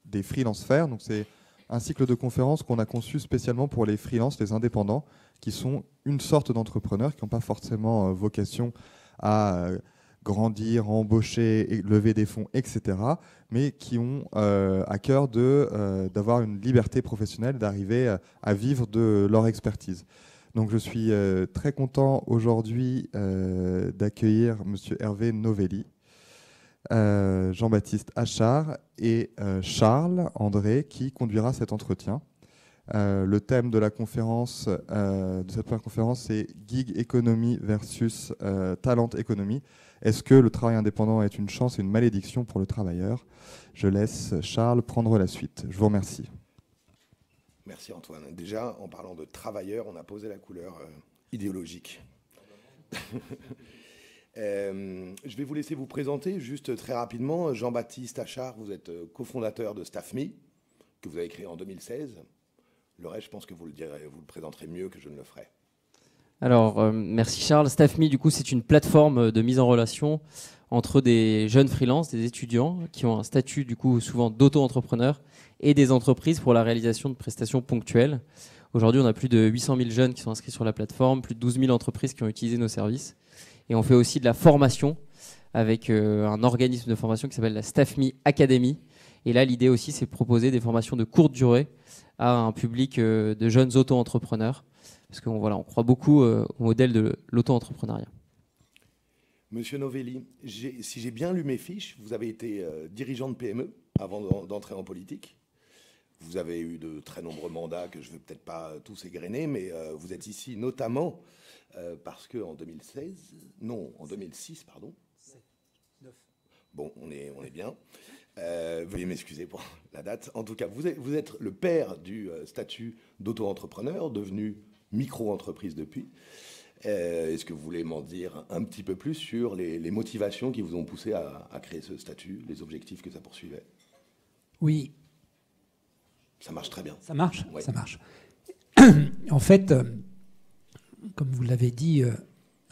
des freelance fairs. Donc c'est un cycle de conférences qu'on a conçu spécialement pour les freelances, les indépendants, qui sont une sorte d'entrepreneurs qui n'ont pas forcément vocation à grandir, embaucher, lever des fonds, etc., mais qui ont à cœur d'avoir une liberté professionnelle, d'arriver à vivre de leur expertise. Donc je suis très content aujourd'hui d'accueillir M. Hervé Novelli, Jean-Baptiste Achard et Charles André qui conduira cet entretien. Le thème de la conférence, de cette première conférence, c'est Gig Economy versus Talent Economy. Est-ce que le travail indépendant est une chance et une malédiction pour le travailleur? Je laisse Charles prendre la suite. Je vous remercie. Merci Antoine. Déjà, en parlant de travailleurs, on a posé la couleur idéologique. Je vais vous laisser vous présenter juste très rapidement. Jean-Baptiste Achard, vous êtes cofondateur de StaffMe, que vous avez créé en 2016. Le reste, je pense que vous le présenterez mieux que je ne le ferai. Alors, merci Charles. StaffMe, du coup, c'est une plateforme de mise en relation entre des jeunes freelances, des étudiants qui ont un statut, du coup, souvent d'auto-entrepreneur et des entreprises pour la réalisation de prestations ponctuelles. Aujourd'hui, on a plus de 800 000 jeunes qui sont inscrits sur la plateforme, plus de 12 000 entreprises qui ont utilisé nos services. Et on fait aussi de la formation avec un organisme de formation qui s'appelle la StaffMe Academy. Et là, l'idée aussi, c'est de proposer des formations de courte durée à un public de jeunes auto-entrepreneurs. Parce qu'on on croit beaucoup au modèle de l'auto-entrepreneuriat. Monsieur Novelli, si j'ai bien lu mes fiches, vous avez été dirigeant de PME avant d'entrer en politique. Vous avez eu de très nombreux mandats que je ne vais peut-être pas tous égrener, mais vous êtes ici notamment parce qu'en 2006, pardon. 9. Bon, on est bien. Veuillez m'excuser pour la date. En tout cas, vous êtes le père du statut d'auto-entrepreneur, devenu micro-entreprise depuis. Est-ce que vous voulez m'en dire un petit peu plus sur les motivations qui vous ont poussé à créer ce statut, les objectifs que ça poursuivait? Oui. Ça marche très bien. Ça marche, ouais. Ça marche. En fait, comme vous l'avez dit,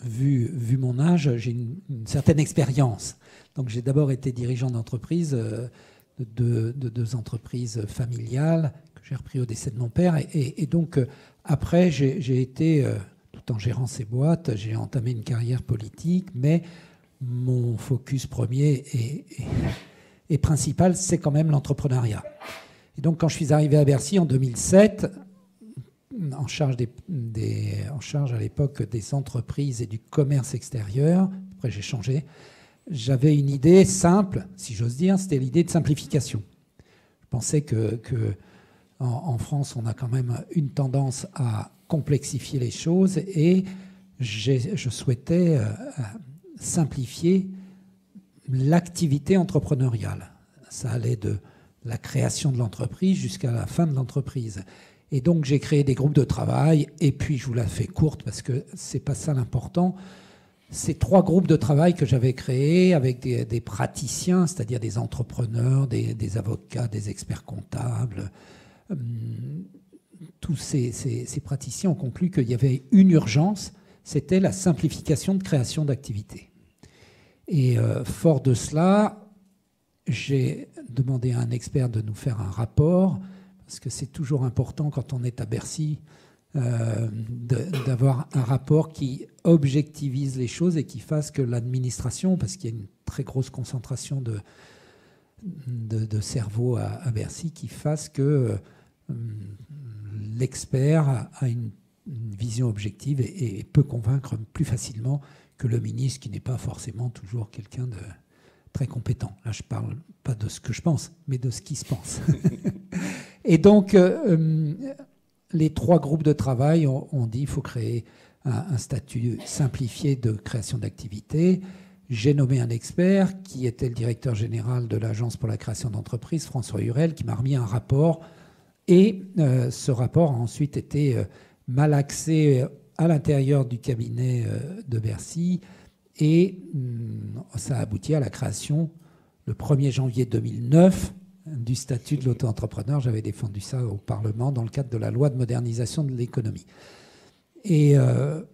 vu mon âge, j'ai une certaine expérience. Donc j'ai d'abord été dirigeant d'entreprise, de 2 entreprises familiales que j'ai repris au décès de mon père. Et donc après, j'ai été, tout en gérant ces boîtes, j'ai entamé une carrière politique, mais mon focus premier et principal, c'est quand même l'entrepreneuriat. Et donc quand je suis arrivé à Bercy en 2007, en charge à l'époque des entreprises et du commerce extérieur, après j'ai changé, j'avais une idée simple, si j'ose dire, c'était l'idée de simplification. Je pensais que en France, on a quand même une tendance à complexifier les choses et je souhaitais simplifier l'activité entrepreneuriale. Ça allait de la création de l'entreprise jusqu'à la fin de l'entreprise. Et donc, j'ai créé des groupes de travail. Et puis, je vous la fais courte parce que c'est pas ça l'important. Ces 3 groupes de travail que j'avais créés avec des praticiens, c'est-à-dire des entrepreneurs, des avocats, des experts comptables, tous ces praticiens ont conclu qu'il y avait une urgence, c'était la simplification de création d'activités. Et fort de cela, j'ai demandé à un expert de nous faire un rapport, parce que c'est toujours important quand on est à Bercy d'avoir un rapport qui objectivise les choses et qui fasse que l'administration, parce qu'il y a une très grosse concentration de cerveau à Bercy, qui fasse que l'expert a une vision objective et peut convaincre plus facilement que le ministre, qui n'est pas forcément toujours quelqu'un de très compétent. Là, je ne parle pas de ce que je pense, mais de ce qui se pense. Et donc, les 3 groupes de travail ont dit qu'il faut créer un statut simplifié de création d'activité. J'ai nommé un expert qui était le directeur général de l'Agence pour la création d'entreprises, François Hurel, qui m'a remis un rapport. Et ce rapport a ensuite été malaxé à l'intérieur du cabinet de Bercy. Et ça a abouti à la création, le 1er janvier 2009, du statut de l'auto-entrepreneur. J'avais défendu ça au Parlement dans le cadre de la loi de modernisation de l'économie. Et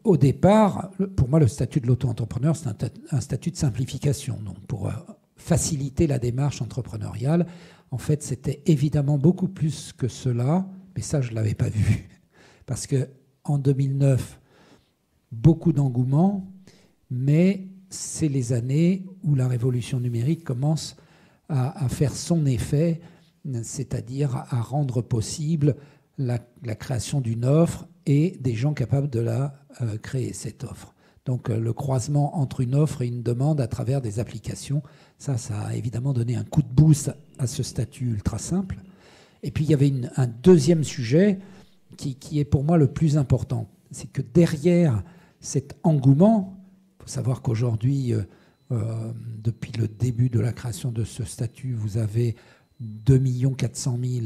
au départ, pour moi, le statut de l'auto-entrepreneur, c'est un statut de simplification, donc pour faciliter la démarche entrepreneuriale En fait, c'était évidemment beaucoup plus que cela, mais ça, je ne l'avais pas vu. Parce qu'en 2009, beaucoup d'engouement, mais c'est les années où la révolution numérique commence à faire son effet, c'est-à-dire à rendre possible la création d'une offre et des gens capables de la créer, cette offre. Donc le croisement entre une offre et une demande à travers des applications, ça a évidemment donné un coup de boost à ce statut ultra simple. Et puis il y avait un deuxième sujet qui est pour moi le plus important. C'est que derrière cet engouement, il faut savoir qu'aujourd'hui, depuis le début de la création de ce statut, vous avez 2 400 000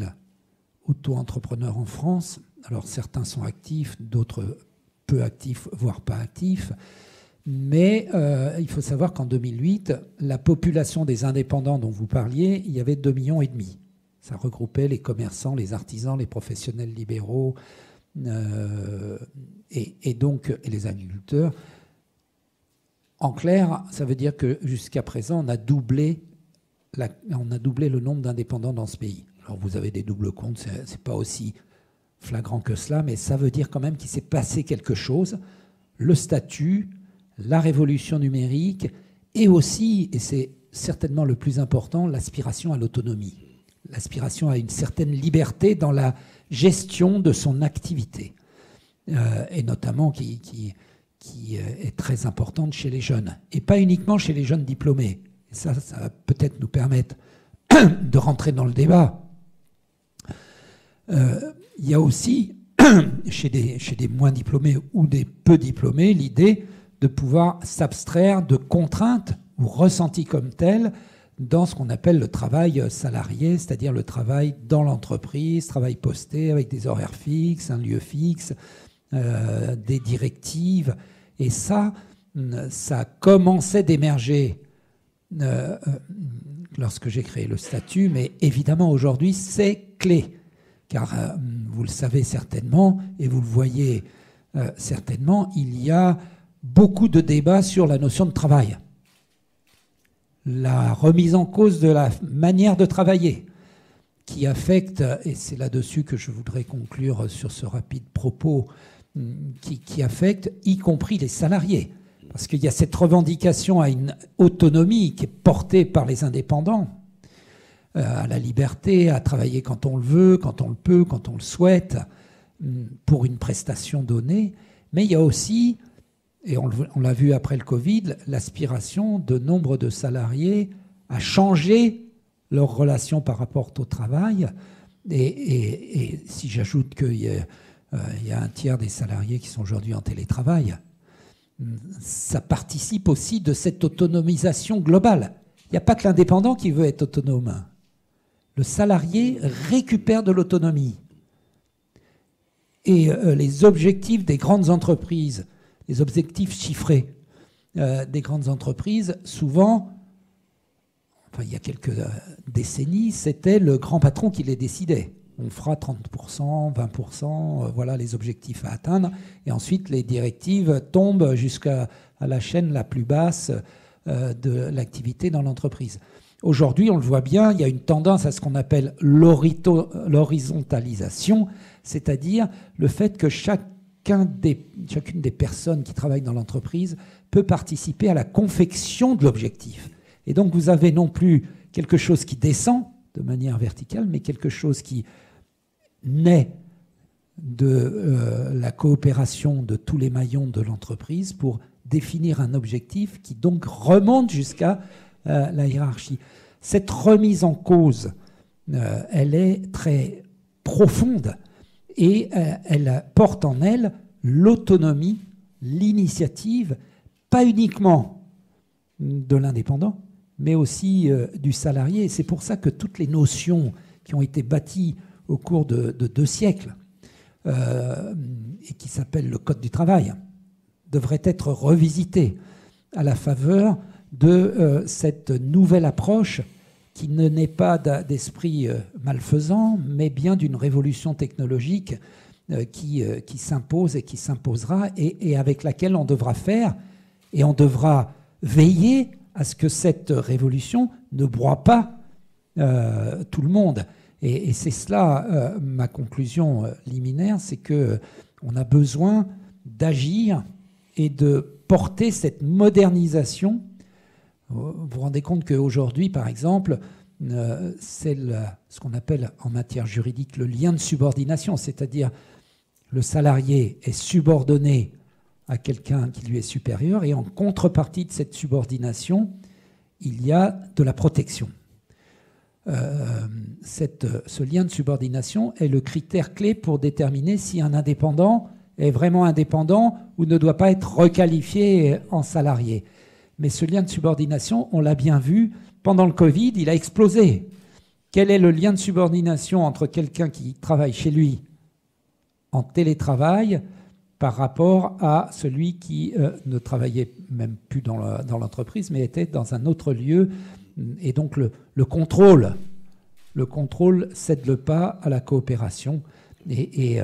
auto-entrepreneurs en France. Alors certains sont actifs, d'autres peu actifs, voire pas actifs. Mais il faut savoir qu'en 2008, la population des indépendants dont vous parliez, il y avait 2,5 millions. Ça regroupait les commerçants, les artisans, les professionnels libéraux et les agriculteurs. En clair, ça veut dire que jusqu'à présent, on a doublé le nombre d'indépendants dans ce pays. Alors vous avez des doubles comptes, c'est pas aussi flagrant que cela, mais ça veut dire quand même qu'il s'est passé quelque chose. Le statut, la révolution numérique, et aussi, et c'est certainement le plus important, l'aspiration à l'autonomie, l'aspiration à une certaine liberté dans la gestion de son activité, et notamment qui est très importante chez les jeunes, et pas uniquement chez les jeunes diplômés. Et ça va peut-être nous permettre de rentrer dans le débat. Il y a aussi, chez des moins diplômés ou des peu diplômés, l'idée de pouvoir s'abstraire de contraintes ou ressenties comme telles dans ce qu'on appelle le travail salarié, c'est-à-dire le travail dans l'entreprise, travail posté avec des horaires fixes, un lieu fixe, des directives. Et ça commençait d'émerger lorsque j'ai créé le statut, mais évidemment aujourd'hui c'est clé. Car vous le savez certainement, et vous le voyez certainement, il y a beaucoup de débats sur la notion de travail. La remise en cause de la manière de travailler, qui affecte, et c'est là-dessus que je voudrais conclure sur ce rapide propos, qui affecte y compris les salariés. Parce qu'il y a cette revendication à une autonomie qui est portée par les indépendants, à la liberté, à travailler quand on le veut, quand on le peut, quand on le souhaite, pour une prestation donnée. Mais il y a aussi, et on l'a vu après le Covid, l'aspiration de nombre de salariés à changer leur relation par rapport au travail. Et si j'ajoute qu'il y a un tiers des salariés qui sont aujourd'hui en télétravail, ça participe aussi de cette autonomisation globale. Il n'y a pas que l'indépendant qui veut être autonome. Le salarié récupère de l'autonomie. Et les objectifs des grandes entreprises, les objectifs chiffrés des grandes entreprises, souvent, enfin, il y a quelques décennies, c'était le grand patron qui les décidait. On fera 30%, 20%, voilà les objectifs à atteindre. Et ensuite, les directives tombent jusqu'à la chaîne la plus basse de l'activité dans l'entreprise. Aujourd'hui, on le voit bien, il y a une tendance à ce qu'on appelle l'horizontalisation, c'est-à-dire le fait que chacune des personnes qui travaillent dans l'entreprise peut participer à la confection de l'objectif. Et donc, vous avez non plus quelque chose qui descend de manière verticale, mais quelque chose qui naît de la coopération de tous les maillons de l'entreprise pour définir un objectif qui donc remonte jusqu'à la hiérarchie. Cette remise en cause, elle est très profonde et elle porte en elle l'autonomie, l'initiative, pas uniquement de l'indépendant, mais aussi du salarié. Et c'est pour ça que toutes les notions qui ont été bâties au cours de 2 siècles et qui s'appellent le Code du travail devraient être revisitées à la faveur de cette nouvelle approche qui ne naît pas d'esprit malfaisant, mais bien d'une révolution technologique qui s'impose et qui s'imposera et avec laquelle on devra faire et on devra veiller à ce que cette révolution ne broie pas tout le monde. Et c'est cela, ma conclusion liminaire, c'est qu'on a besoin d'agir et de porter cette modernisation. Vous vous rendez compte qu'aujourd'hui, par exemple, c'est ce qu'on appelle en matière juridique le lien de subordination, c'est-à-dire le salarié est subordonné à quelqu'un qui lui est supérieur et en contrepartie de cette subordination, il y a de la protection. Ce lien de subordination est le critère clé pour déterminer si un indépendant est vraiment indépendant ou ne doit pas être requalifié en salarié. Mais ce lien de subordination, on l'a bien vu, pendant le Covid, il a explosé. Quel est le lien de subordination entre quelqu'un qui travaille chez lui en télétravail par rapport à celui qui ne travaillait même plus dans l'entreprise, mais était dans un autre lieu? Et donc le contrôle cède le pas à la coopération. Et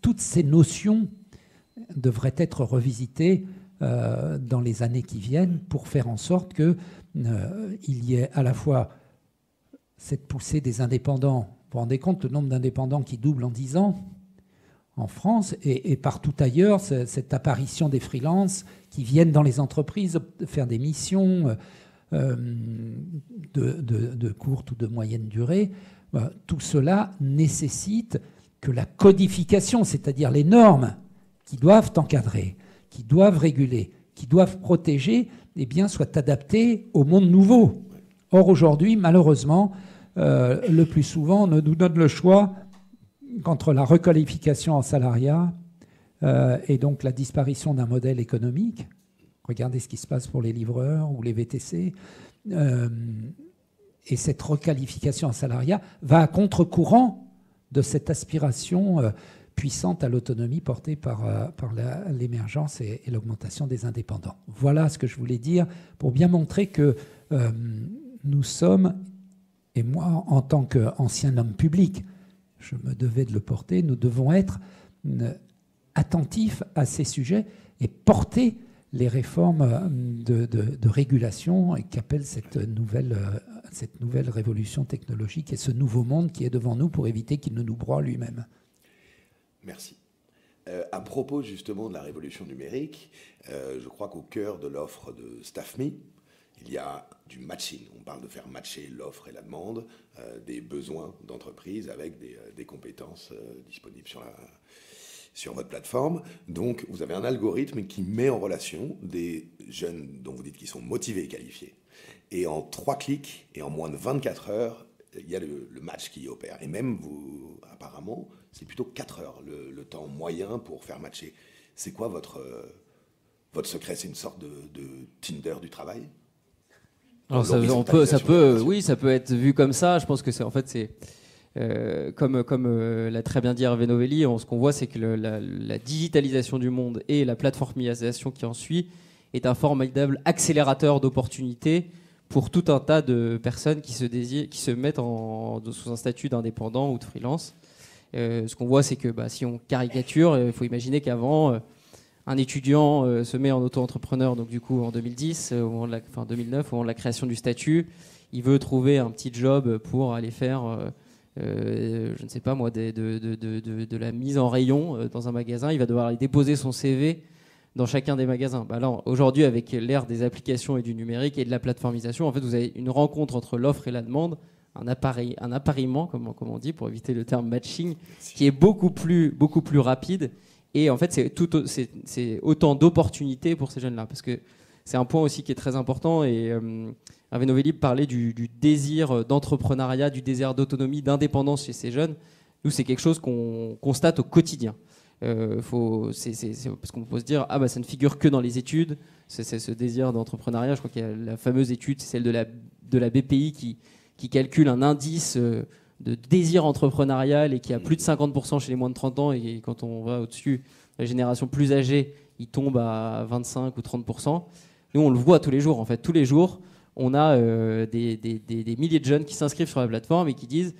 toutes ces notions devraient être revisitées dans les années qui viennent pour faire en sorte qu'il y ait à la fois cette poussée des indépendants. Vous vous rendez compte le nombre d'indépendants qui double en 10 ans en France et partout ailleurs, cette apparition des freelances qui viennent dans les entreprises faire des missions de courte ou de moyenne durée. Tout cela nécessite que la codification, c'est-à-dire les normes qui doivent encadrer, qui doivent réguler, qui doivent protéger, eh bien, soient adaptées au monde nouveau. Or, aujourd'hui, malheureusement, le plus souvent, on nous donne le choix qu'entre la requalification en salariat et donc la disparition d'un modèle économique. Regardez ce qui se passe pour les livreurs ou les VTC. Et cette requalification en salariat va à contre-courant de cette aspiration puissante à l'autonomie portée par l'émergence et l'augmentation des indépendants. Voilà ce que je voulais dire pour bien montrer que nous sommes, et moi en tant qu'ancien homme public, je me devais de le porter, nous devons être attentifs à ces sujets et porter les réformes de régulation qu'appelle cette nouvelle révolution technologique et ce nouveau monde qui est devant nous pour éviter qu'il ne nous broie lui-même. Merci. À propos justement de la révolution numérique, je crois qu'au cœur de l'offre de StaffMe, il y a du matching. On parle de faire matcher l'offre et la demande, des besoins d'entreprise avec des compétences disponibles sur votre plateforme. Donc, vous avez un algorithme qui met en relation des jeunes dont vous dites qu'ils sont motivés et qualifiés. Et en 3 clics et en moins de 24 heures, il y a le match qui opère. Et même, vous, apparemment, c'est plutôt 4 heures le temps moyen pour faire matcher. C'est quoi votre secret? C'est une sorte de Tinder du travail? Alors ça peut être vu comme ça. Je pense que c'est comme l'a très bien dit Hervé Novelli, ce qu'on voit, c'est que la digitalisation du monde et la plateformisation qui en suit est un formidable accélérateur d'opportunités pour tout un tas de personnes qui se mettent sous un statut d'indépendant ou de freelance. Ce qu'on voit, c'est que si on caricature, il faut imaginer qu'avant, un étudiant se met en auto-entrepreneur, donc du coup en 2010, 2009, au moment de la création du statut, il veut trouver un petit job pour aller faire, je ne sais pas moi, de la mise en rayon dans un magasin. Il va devoir aller déposer son CV dans chacun des magasins. Alors, aujourd'hui, avec l'ère des applications et du numérique et de la plateformisation, en fait, vous avez une rencontre entre l'offre et la demande, un appariement, comme on dit, pour éviter le terme matching, qui est beaucoup plus rapide. Et en fait, c'est autant d'opportunités pour ces jeunes-là. Parce que c'est un point aussi qui est très important. Et Hervé Novelli parlait du désir d'entrepreneuriat, du désir d'autonomie, d'indépendance chez ces jeunes. Nous, c'est quelque chose qu'on constate au quotidien. Parce qu'on peut se dire, ça ne figure que dans les études. C'est ce désir d'entrepreneuriat. Je crois qu'il y a la fameuse étude, c'est celle de la BPI qui calcule un indice de désir entrepreneurial et qui a plus de 50% chez les moins de 30 ans, et quand on va au-dessus, la génération plus âgée, il tombe à 25 ou 30%. Nous, on le voit tous les jours. En fait, tous les jours, on a des milliers de jeunes qui s'inscrivent sur la plateforme et qui disent,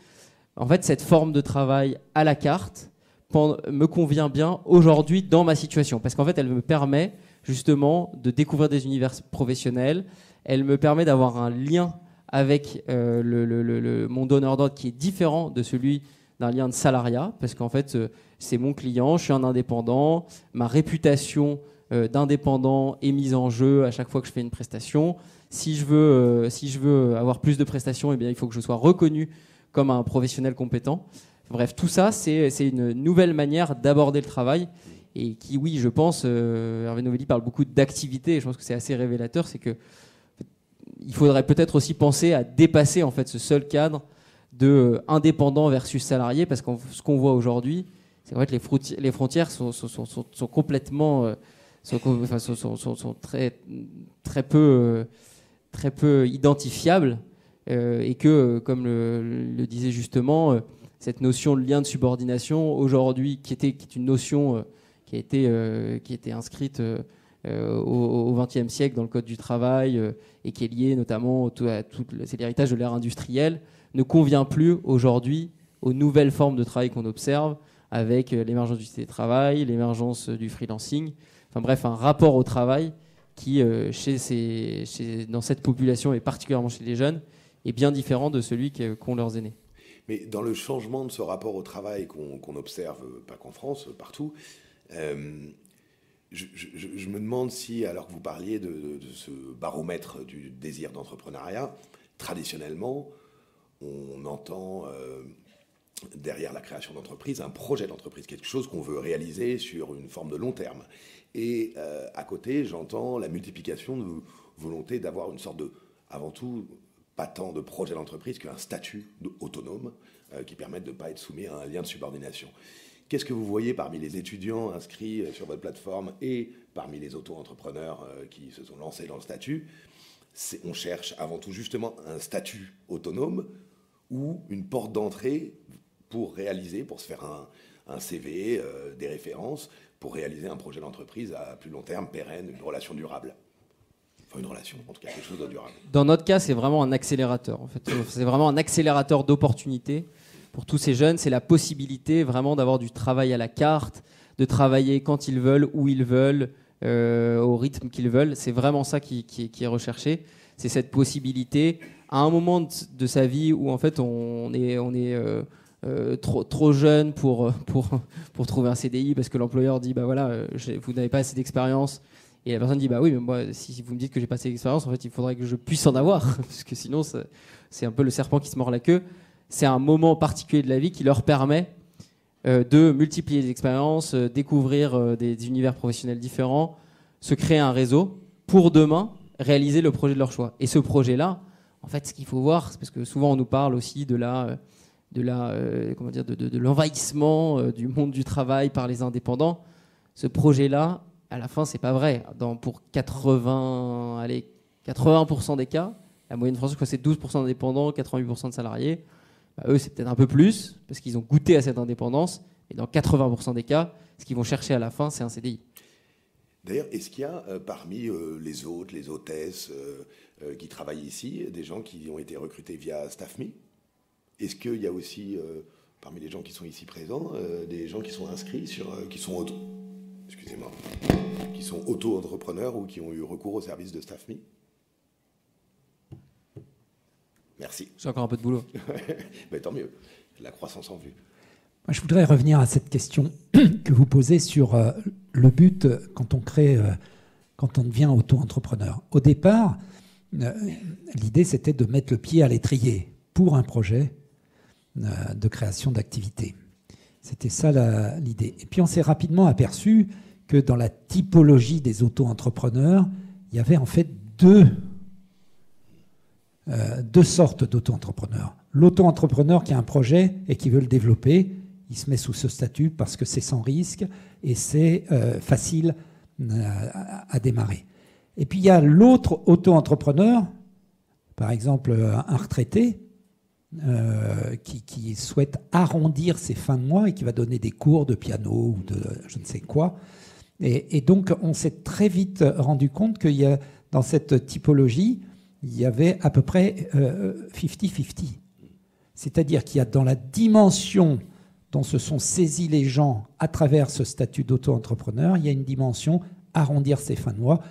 en fait, cette forme de travail à la carte me convient bien aujourd'hui dans ma situation, parce qu'en fait, elle me permet justement de découvrir des univers professionnels, elle me permet d'avoir un lien avec mon donneur d'ordre qui est différent de celui d'un lien de salariat, parce qu'en fait, c'est mon client, je suis un indépendant, ma réputation d'indépendant est mise en jeu à chaque fois que je fais une prestation. Si je veux avoir plus de prestations, eh bien, il faut que je sois reconnu comme un professionnel compétent. Bref, tout ça, c'est une nouvelle manière d'aborder le travail et qui, oui, je pense, Hervé Novelli parle beaucoup d'activité, et je pense que c'est assez révélateur, c'est que il faudrait peut-être aussi penser à dépasser en fait ce seul cadre de indépendant versus salarié, parce que ce qu'on voit aujourd'hui, c'est qu'en fait les frontières sont complètement sont très peu identifiables, et que, comme le disait justement, cette notion de lien de subordination aujourd'hui, qui est une notion qui a été inscrite au XXe siècle dans le Code du travail, et qui est liée notamment c'est l'héritage de l'ère industrielle, ne convient plus aujourd'hui aux nouvelles formes de travail qu'on observe, avec l'émergence du télétravail, l'émergence du freelancing. Enfin bref, un rapport au travail qui, dans cette population, et particulièrement chez les jeunes, est bien différent de celui qu'ont leurs aînés. Mais dans le changement de ce rapport au travail qu'on observe, pas qu'en France, partout, je me demande si, alors que vous parliez de ce baromètre du désir d'entrepreneuriat, traditionnellement, on entend derrière la création d'entreprise un projet d'entreprise, quelque chose qu'on veut réaliser sur une forme de long terme. Et à côté, j'entends la multiplication de volonté d'avoir une sorte de, avant tout, pas tant de projet d'entreprise qu'un statut autonome qui permette de ne pas être soumis à un lien de subordination. Qu'est-ce que vous voyez parmi les étudiants inscrits sur votre plateforme et parmi les auto-entrepreneurs qui se sont lancés dans le statut? On cherche avant tout justement un statut autonome ou une porte d'entrée pour se faire un CV, des références, pour réaliser un projet d'entreprise à plus long terme, pérenne, une relation durable. Enfin, une relation, en tout cas, quelque chose de durable. Dans notre cas, c'est vraiment un accélérateur. En fait, c'est vraiment un accélérateur d'opportunités pour tous ces jeunes. C'est la possibilité vraiment d'avoir du travail à la carte, de travailler quand ils veulent, où ils veulent, au rythme qu'ils veulent. C'est vraiment ça qui est recherché. C'est cette possibilité, à un moment de sa vie où en fait on est trop jeune pour trouver un CDI, parce que l'employeur dit bah voilà, vous n'avez pas assez d'expérience, et la personne dit bah oui, mais moi si vous me dites que j'ai pas assez d'expérience, en fait il faudrait que je puisse en avoir parce que sinon c'est un peu le serpent qui se mord la queue. C'est un moment particulier de la vie qui leur permet de multiplier les expériences, découvrir des univers professionnels différents, se créer un réseau pour demain réaliser le projet de leur choix. Et ce projet-là, en fait, ce qu'il faut voir, c'est parce que souvent on nous parle aussi de l'envahissement du monde du travail par les indépendants. Ce projet-là, à la fin, c'est pas vrai. Pour 80% des cas, la moyenne française, c'est 12% d'indépendants, 88% de salariés. Eux, c'est peut-être un peu plus, parce qu'ils ont goûté à cette indépendance. Et dans 80% des cas, ce qu'ils vont chercher à la fin, c'est un CDI. D'ailleurs, est-ce qu'il y a parmi les hôtes, les hôtesses qui travaillent ici, des gens qui ont été recrutés via StaffMe? Est-ce qu'il y a aussi, parmi les gens qui sont ici présents, des gens qui sont inscrits qui sont auto-entrepreneurs ou qui ont eu recours au service de StaffMe? Merci. J'ai encore un peu de boulot. Mais tant mieux. La croissance en vue. Moi, je voudrais revenir à cette question que vous posez sur le but quand on devient auto-entrepreneur. Au départ, l'idée, c'était de mettre le pied à l'étrier pour un projet de création d'activité. C'était ça l'idée. Et puis, on s'est rapidement aperçu que dans la typologie des auto-entrepreneurs, il y avait en fait deux sortes d'auto-entrepreneurs. L'auto-entrepreneur qui a un projet et qui veut le développer, il se met sous ce statut parce que c'est sans risque et c'est facile à démarrer. Et puis il y a l'autre auto-entrepreneur, par exemple un retraité, qui souhaite arrondir ses fins de mois et qui va donner des cours de piano ou de je ne sais quoi. Et donc on s'est très vite rendu compte qu'il y a, dans cette typologie, il y avait à peu près 50-50. C'est-à-dire qu'il y a dans la dimension dont se sont saisis les gens à travers ce statut d'auto-entrepreneur, il y a une dimension arrondir ses fins de mois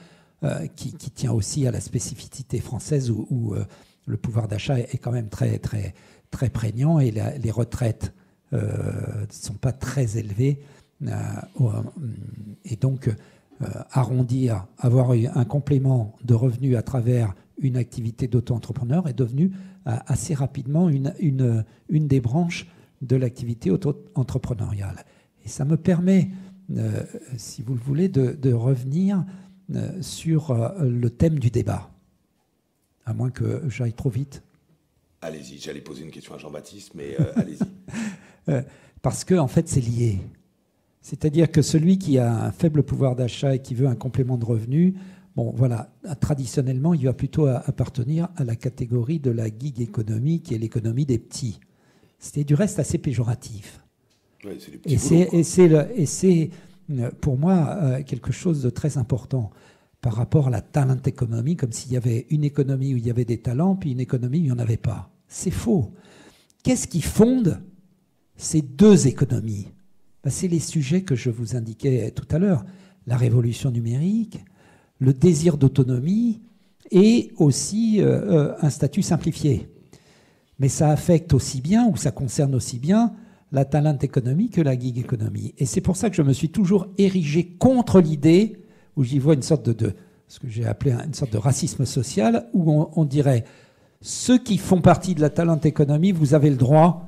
qui tient aussi à la spécificité française où le pouvoir d'achat est quand même très, très, très prégnant et les retraites ne sont pas très élevées. Et donc, arrondir, avoir un complément de revenus à travers une activité d'auto-entrepreneur est devenu assez rapidement une des branches de l'activité auto-entrepreneuriale. Et ça me permet, si vous le voulez, de revenir sur le thème du débat, à moins que j'aille trop vite. Allez-y, j'allais poser une question à Jean-Baptiste, mais allez-y. Parce que, en fait, c'est lié. C'est-à-dire que celui qui a un faible pouvoir d'achat et qui veut un complément de revenu, bon, voilà, traditionnellement, il va plutôt appartenir à la catégorie de la gig économie, qui est l'économie des petits. C'était du reste assez péjoratif. Ouais, c'est les petits et c'est pour moi quelque chose de très important par rapport à la talent économie, comme s'il y avait une économie où il y avait des talents, puis une économie où il n'y en avait pas. C'est faux. Qu'est-ce qui fonde ces deux économies? C'est les sujets que je vous indiquais tout à l'heure. La révolution numérique, le désir d'autonomie et aussi un statut simplifié. Mais ça affecte aussi bien, ou ça concerne aussi bien, la talent économie que la gig économie. Et c'est pour ça que je me suis toujours érigé contre l'idée, où j'y vois une sorte de ce que j'ai appelé une sorte de racisme social, où on dirait ceux qui font partie de la talent économie, vous avez le droit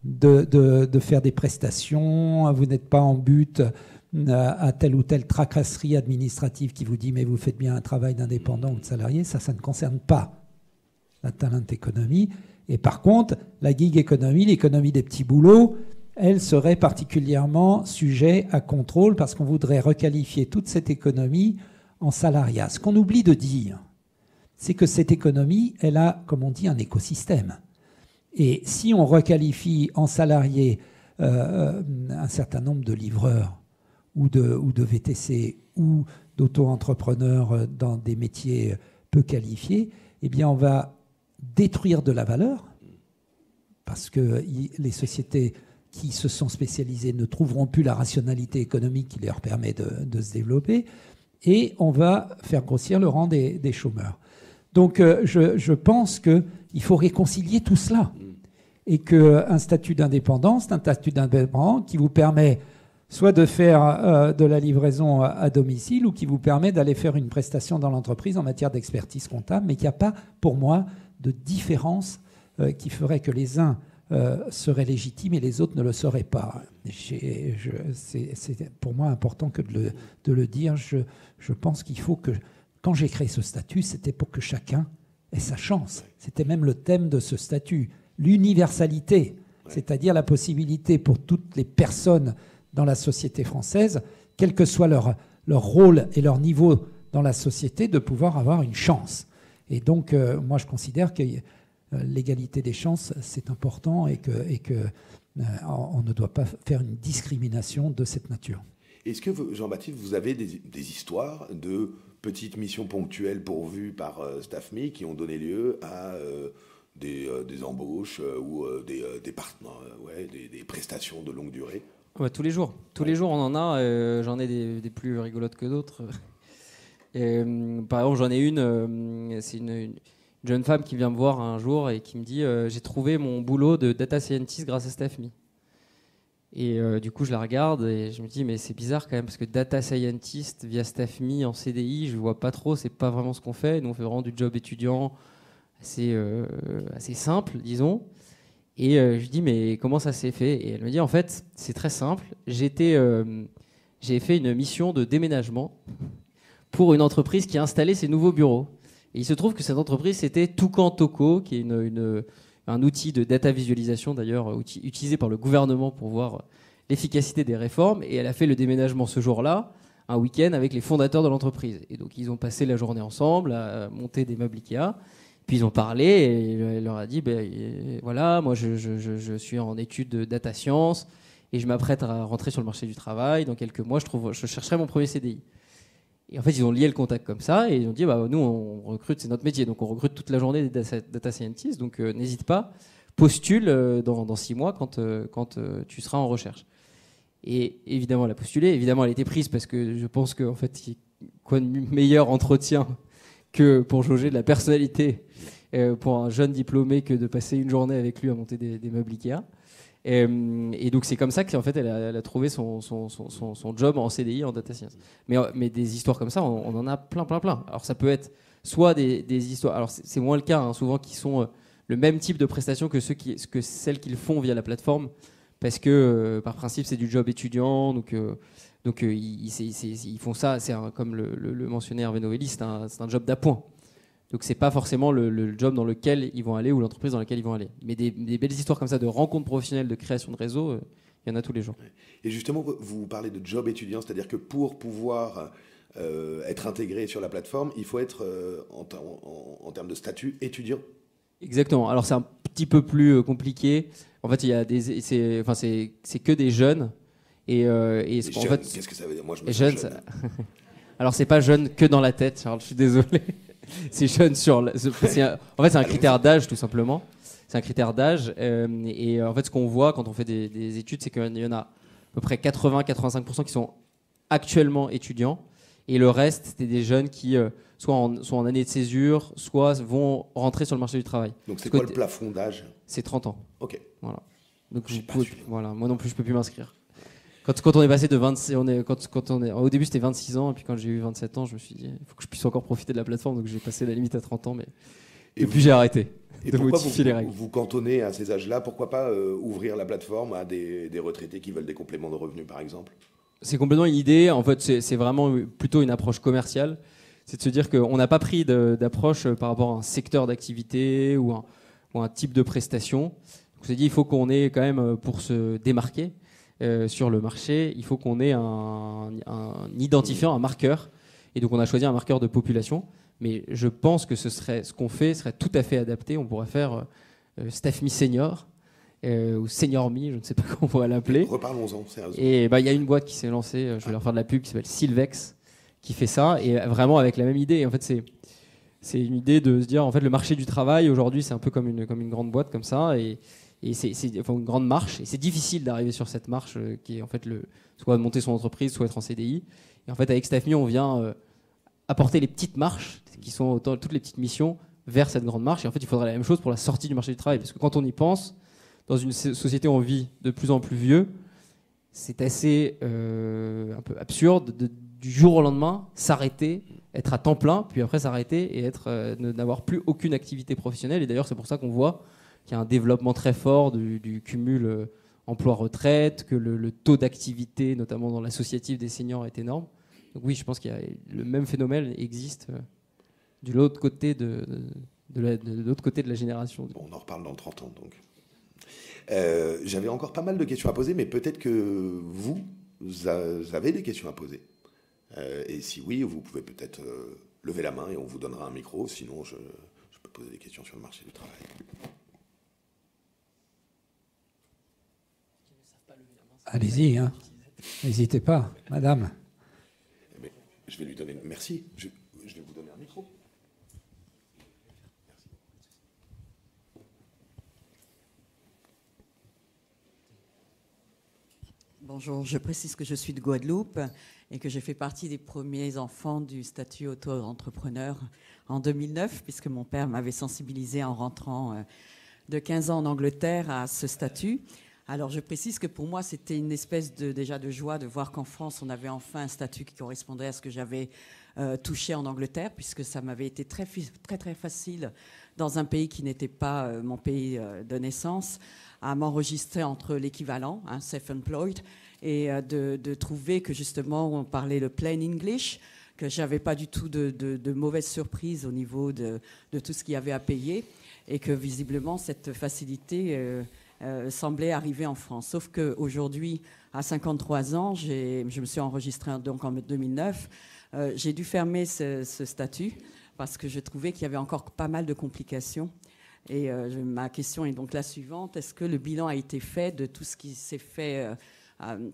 de faire des prestations, vous n'êtes pas en but à telle ou telle tracasserie administrative qui vous dit mais vous faites bien un travail d'indépendant ou de salarié, ça ne concerne pas la talent économie. Et par contre, la gig économie, l'économie des petits boulots, elle serait particulièrement sujet à contrôle parce qu'on voudrait requalifier toute cette économie en salariat. Ce qu'on oublie de dire, c'est que cette économie, elle a, comme on dit, un écosystème. Et si on requalifie en salarié un certain nombre de livreurs ou de VTC ou d'auto-entrepreneurs dans des métiers peu qualifiés, eh bien on va détruire de la valeur parce que les sociétés qui se sont spécialisées ne trouveront plus la rationalité économique qui leur permet de se développer et on va faire grossir le rang des chômeurs. Donc je pense qu'il faut réconcilier tout cela et qu'un statut d'indépendance, un statut d'indépendant qui vous permet soit de faire de la livraison à domicile ou qui vous permet d'aller faire une prestation dans l'entreprise en matière d'expertise comptable, mais qu'il n'y a pas, pour moi, de différence qui ferait que les uns seraient légitimes et les autres ne le seraient pas. C'est pour moi important que de le dire. Je pense qu'il faut que, quand j'ai créé ce statut, c'était pour que chacun ait sa chance. C'était même le thème de ce statut, l'universalité, c'est-à-dire la possibilité pour toutes les personnes dans la société française, quel que soit leur rôle et leur niveau dans la société, de pouvoir avoir une chance. Et donc, moi, je considère que l'égalité des chances, c'est important et qu'on ne doit pas faire une discrimination de cette nature. Est-ce que, Jean-Baptiste, vous avez des histoires de petites missions ponctuelles pourvues par StaffMe qui ont donné lieu à des embauches ou des prestations de longue durée? Ouais, tous les jours. Tous les jours, on en a. J'en ai des plus rigolotes que d'autres. Par exemple, j'en ai une. C'est une jeune femme qui vient me voir un jour et qui me dit j'ai trouvé mon boulot de data scientist grâce à StaffMe. Et du coup, je la regarde et je me dis mais c'est bizarre quand même parce que data scientist via StaffMe en CDI, je vois pas trop. C'est pas vraiment ce qu'on fait. Nous, on fait vraiment du job étudiant assez simple, disons. Et je lui dis mais comment ça s'est fait? Et elle me dit en fait c'est très simple. J'ai fait une mission de déménagement pour une entreprise qui a installé ses nouveaux bureaux. Et il se trouve que cette entreprise c'était Toucan Toco, qui est un outil de data visualisation d'ailleurs utilisé par le gouvernement pour voir l'efficacité des réformes. Et elle a fait le déménagement ce jour-là, un week-end avec les fondateurs de l'entreprise. Et donc ils ont passé la journée ensemble à monter des meubles Ikea. Puis ils ont parlé et elle leur a dit voilà, moi je suis en études de data science et je m'apprête à rentrer sur le marché du travail. Dans quelques mois, je chercherai mon premier CDI. Et en fait, ils ont lié le contact comme ça et ils ont dit nous, on recrute, c'est notre métier, donc on recrute toute la journée des data scientists. Donc n'hésite pas, postule dans 6 mois quand tu seras en recherche. Et évidemment, elle a postulé. Évidemment, elle a été prise parce que je pense qu'en fait, quoi de meilleur entretien que pour jauger de la personnalité pour un jeune diplômé que de passer une journée avec lui à monter des meubles Ikea. Et donc c'est comme ça qu'en fait elle a trouvé son job en CDI en data science. Mais des histoires comme ça, on en a plein. Alors ça peut être soit des histoires, alors c'est moins le cas, hein, souvent qui sont le même type de prestations que celles qu'ils font via la plateforme, parce que par principe c'est du job étudiant, donc ils font ça, comme le mentionnait Hervé Novelli, c'est un job d'appoint. Donc c'est pas forcément le job dans lequel ils vont aller ou l'entreprise dans laquelle ils vont aller. Mais des belles histoires comme ça de rencontres professionnelles, de création de réseau, il y en a tous les jours. Et justement, vous parlez de job étudiant, c'est-à-dire que pour pouvoir être intégré sur la plateforme, il faut être en termes de statut étudiant. Exactement. Alors c'est un petit peu plus compliqué. En fait, c'est que des jeunes. Qu'est-ce que ça veut dire? Moi, je me sens jeune. Alors c'est pas jeune que dans la tête, Charles. Je suis désolé. C'est jeune en fait, c'est un critère d'âge tout simplement. C'est un critère d'âge. Et en fait, ce qu'on voit quand on fait des études, c'est qu'il y en a à peu près 80-85% qui sont actuellement étudiants. Et le reste, c'était des jeunes qui soit en année de césure, soit vont rentrer sur le marché du travail. Donc c'est quoi le plafond d'âge? C'est 30 ans. Ok. Voilà. Donc voilà, moi non plus, je peux plus m'inscrire. Quand on est passé de 26, au début c'était 26 ans, et puis quand j'ai eu 27 ans, je me suis dit, il faut que je puisse encore profiter de la plateforme, donc j'ai passé la limite à 30 ans, et puis j'ai arrêté de modifier les règles. Vous cantonnez à ces âges-là, pourquoi pas ouvrir la plateforme à des retraités qui veulent des compléments de revenus, par exemple? C'est complètement une idée, en fait c'est vraiment plutôt une approche commerciale, c'est de se dire qu'on n'a pas pris d'approche par rapport à un secteur d'activité ou un type de prestation. On s'est dit, il faut qu'on ait quand même, pour se démarquer, sur le marché, il faut qu'on ait un identifiant, un marqueur. Et donc on a choisi un marqueur de population. Mais je pense que ce qu'on fait serait tout à fait adapté. On pourrait faire StaffMe Senior ou Senior Me, je ne sais pas comment on pourrait l'appeler. Reparlons-en, sérieusement. Et il y a une boîte qui s'est lancée, je vais leur faire de la pub, qui s'appelle Silvex, qui fait ça, et vraiment avec la même idée. Et en fait, c'est une idée de se dire, en fait, le marché du travail, aujourd'hui, c'est un peu comme une grande boîte comme ça. Et c'est une grande marche, et c'est difficile d'arriver sur cette marche qui est en fait soit de monter son entreprise, soit être en CDI. Et en fait, avec StaffMe, on vient apporter les petites marches, qui sont toutes les petites missions, vers cette grande marche. Et en fait, il faudrait la même chose pour la sortie du marché du travail, parce que quand on y pense, dans une société où on vit de plus en plus vieux, c'est assez un peu absurde du jour au lendemain s'arrêter, être à temps plein, puis après s'arrêter et n'avoir plus aucune activité professionnelle. Et d'ailleurs, c'est pour ça qu'on voit qu'il y a un développement très fort du cumul emploi-retraite, que le taux d'activité, notamment dans l'associatif des seniors, est énorme. Donc oui, je pense qu'il y a le même phénomène existe de l'autre côté de l'autre côté de la génération. Bon, on en reparle dans 30 ans, donc. J'avais encore pas mal de questions à poser, mais peut-être que vous avez des questions à poser. Et si oui, vous pouvez peut-être lever la main et on vous donnera un micro. Sinon, je peux poser des questions sur le marché du travail. Allez-y, hein. N'hésitez pas, madame. Mais je vais lui donner... Merci. Je vais vous donner un micro. Bonjour, je précise que je suis de Guadeloupe et que j'ai fait partie des premiers enfants du statut auto-entrepreneur en 2009, puisque mon père m'avait sensibilisé en rentrant de 15 ans en Angleterre à ce statut. Alors je précise que pour moi, c'était une espèce déjà de joie de voir qu'en France, on avait enfin un statut qui correspondait à ce que j'avais touché en Angleterre, puisque ça m'avait été très, très, très facile dans un pays qui n'était pas mon pays de naissance, à m'enregistrer entre l'équivalent, self-employed, et de trouver que justement on parlait le plain English, que j'avais pas du tout de mauvaises surprises au niveau de tout ce qu'il y avait à payer, et que visiblement cette facilité semblait arriver en France. Sauf qu'aujourd'hui, à 53 ans, je me suis enregistrée donc en 2009, j'ai dû fermer ce statut parce que je trouvais qu'il y avait encore pas mal de complications. Et ma question est donc la suivante. Est-ce que le bilan a été fait de tout ce qui s'est fait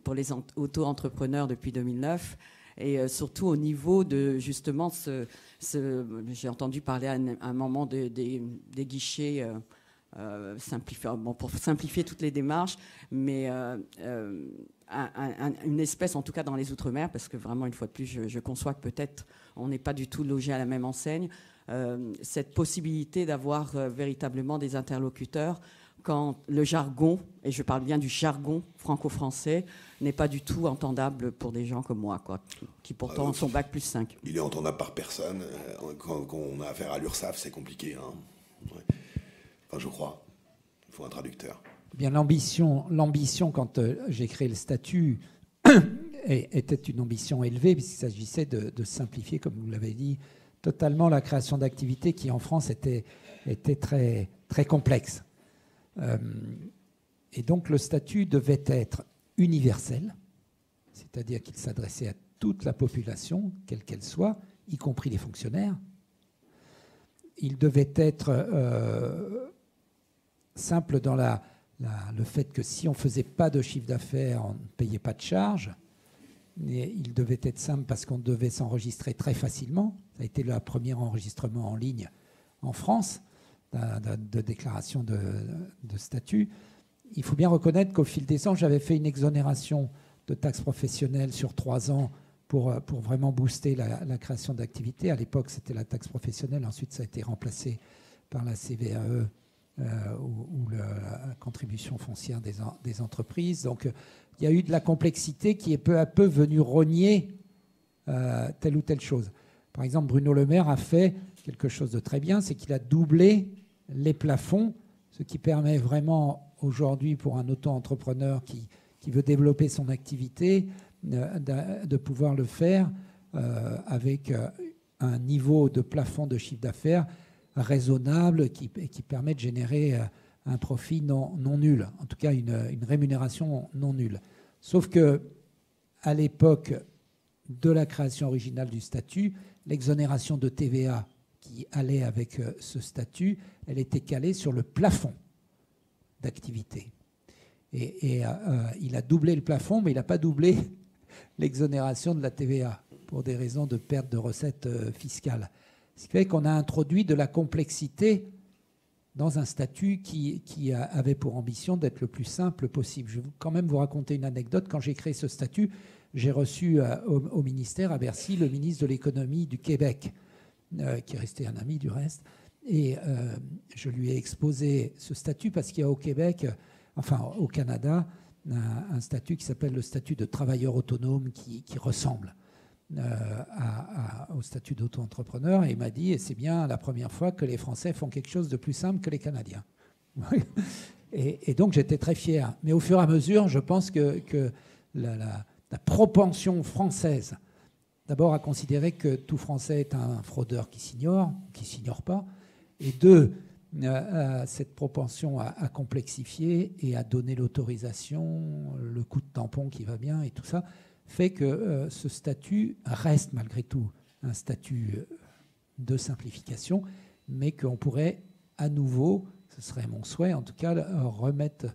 pour les auto-entrepreneurs depuis 2009 et surtout au niveau de justement j'ai entendu parler à un moment des guichets pour simplifier toutes les démarches, mais une espèce, en tout cas dans les Outre-mer, parce que vraiment, une fois de plus, je conçois que peut-être on n'est pas du tout logé à la même enseigne, cette possibilité d'avoir véritablement des interlocuteurs quand le jargon, et je parle bien du jargon franco-français, n'est pas du tout entendable pour des gens comme moi, quoi, qui pourtant sont bac plus 5. Il est entendable par personne. Quand on a affaire à l'URSSAF, c'est compliqué. Hein. Ouais. Enfin, je crois. Il faut un traducteur. Bien, l'ambition, quand j'ai créé le statut, était une ambition élevée, puisqu'il s'agissait de simplifier, comme vous l'avez dit, totalement la création d'activités qui, en France, était très, très complexe. Et donc, le statut devait être universel, c'est-à-dire qu'il s'adressait à toute la population, quelle qu'elle soit, y compris les fonctionnaires. Il devait être simple dans le fait que si on ne faisait pas de chiffre d'affaires, on ne payait pas de charges. Et il devait être simple parce qu'on devait s'enregistrer très facilement. Ça a été le premier enregistrement en ligne en France de déclaration de statut. Il faut bien reconnaître qu'au fil des ans, j'avais fait une exonération de taxes professionnelles sur 3 ans pour vraiment booster la création d'activités. À l'époque, c'était la taxe professionnelle. Ensuite, ça a été remplacé par la CVAE ou la contribution foncière des entreprises. Donc, il y a eu de la complexité qui est peu à peu venue rogner telle ou telle chose. Par exemple, Bruno Le Maire a fait quelque chose de très bien, c'est qu'il a doublé les plafonds, ce qui permet vraiment aujourd'hui pour un auto-entrepreneur qui veut développer son activité de pouvoir le faire avec un niveau de plafond de chiffre d'affaires raisonnable qui permet de générer un profit non nul, en tout cas une rémunération non nulle. Sauf que à l'époque de la création originale du statut, l'exonération de TVA qui allait avec ce statut, elle était calée sur le plafond d'activité. Et il a doublé le plafond, mais il n'a pas doublé l'exonération de la TVA pour des raisons de perte de recettes fiscales. Ce qui fait qu'on a introduit de la complexité dans un statut qui avait pour ambition d'être le plus simple possible. Je vais quand même vous raconter une anecdote. Quand j'ai créé ce statut, j'ai reçu au ministère, à Bercy, le ministre de l'économie du Québec, qui est resté un ami du reste. Et je lui ai exposé ce statut parce qu'il y a au Québec, enfin au Canada, un statut qui s'appelle le statut de travailleur autonome qui ressemble au statut d'auto-entrepreneur. Et il m'a dit, et c'est bien la première fois que les Français font quelque chose de plus simple que les Canadiens. et donc j'étais très fier. Mais au fur et à mesure, je pense que la propension française, d'abord à considérer que tout Français est un fraudeur qui s'ignore pas, et deux, cette propension à complexifier et à donner l'autorisation, le coup de tampon qui va bien et tout ça, fait que ce statut reste malgré tout un statut de simplification, mais qu'on pourrait à nouveau, ce serait mon souhait en tout cas, remettre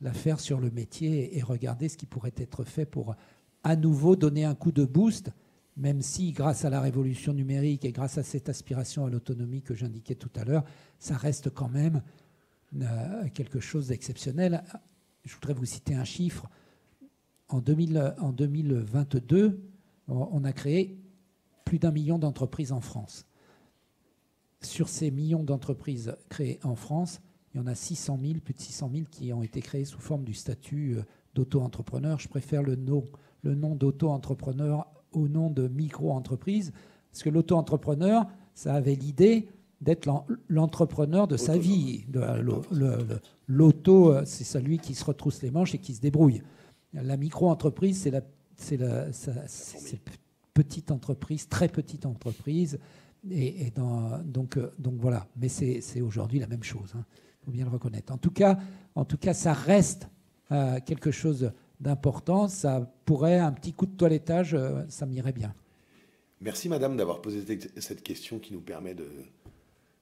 l'affaire sur le métier et regarder ce qui pourrait être fait pour à nouveau donner un coup de boost, même si grâce à la révolution numérique et grâce à cette aspiration à l'autonomie que j'indiquais tout à l'heure, ça reste quand même quelque chose d'exceptionnel. Je voudrais vous citer un chiffre. En 2022, on a créé plus d'1 million d'entreprises en France. Sur ces millions d'entreprises créées en France, il y en a 600 000, plus de 600 000 qui ont été créées sous forme du statut d'auto-entrepreneur. Je préfère le nom d'auto-entrepreneur au nom de micro-entreprise, parce que l'auto-entrepreneur, ça avait l'idée d'être l'entrepreneur de sa vie. L'auto, c'est celui qui se retrousse les manches et qui se débrouille. La micro-entreprise, c'est petite entreprise, très petite entreprise. Donc voilà. Mais c'est aujourd'hui la même chose. Il faut bien le reconnaître. En tout cas, ça reste quelque chose d'important. Ça pourrait, un petit coup de toilettage, ça m'irait bien. Merci madame d'avoir posé cette question qui nous permet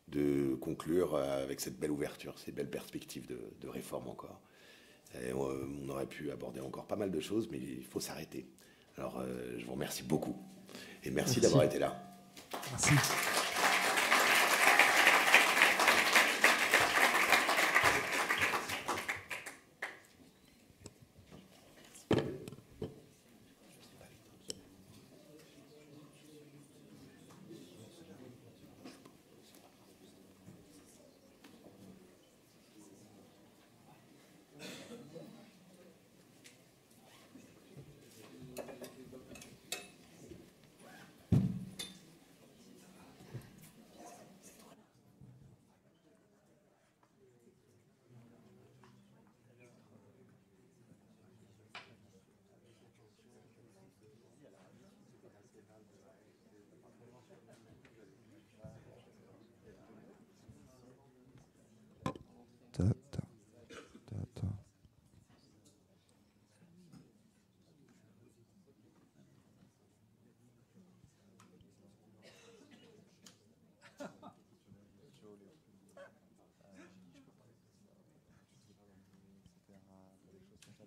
de conclure avec cette belle ouverture, ces belles perspectives de réforme encore. Et on aurait pu aborder encore pas mal de choses, mais il faut s'arrêter. Alors je vous remercie beaucoup et merci. D'avoir été là. Merci.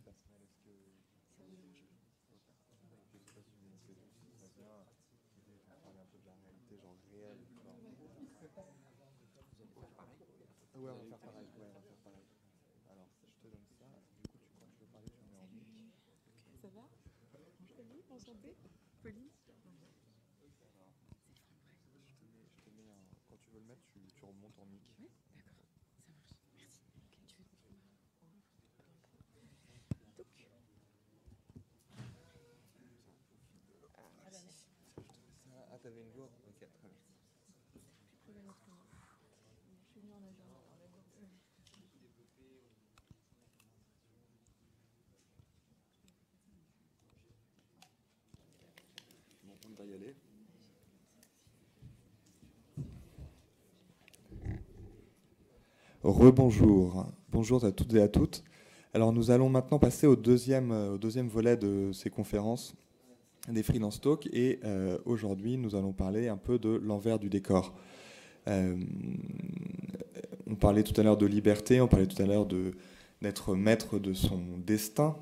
personnel, est-ce que parler un peu de la réalité, genre réelle. Ouais, on va faire pareil. Alors, je te donne ça. Du coup, quand tu veux parler, tu me mets en mic. Ça va? Salut, enchantée. Pauline. Je te mets quand tu veux le mettre, tu remontes en mic. Oui, d'accord. Ça marche. Merci. Okay, tu veux donc. Ah, t'avais une voix. Ok, très bien. Je suis venue en agent. Bon, on va y aller. Rebonjour. Bonjour à toutes et à toutes. Alors nous allons maintenant passer au deuxième volet de ces conférences des Freelance Talks et aujourd'hui nous allons parler un peu de l'envers du décor. On parlait tout à l'heure de liberté, on parlait tout à l'heure d'être maître de son destin.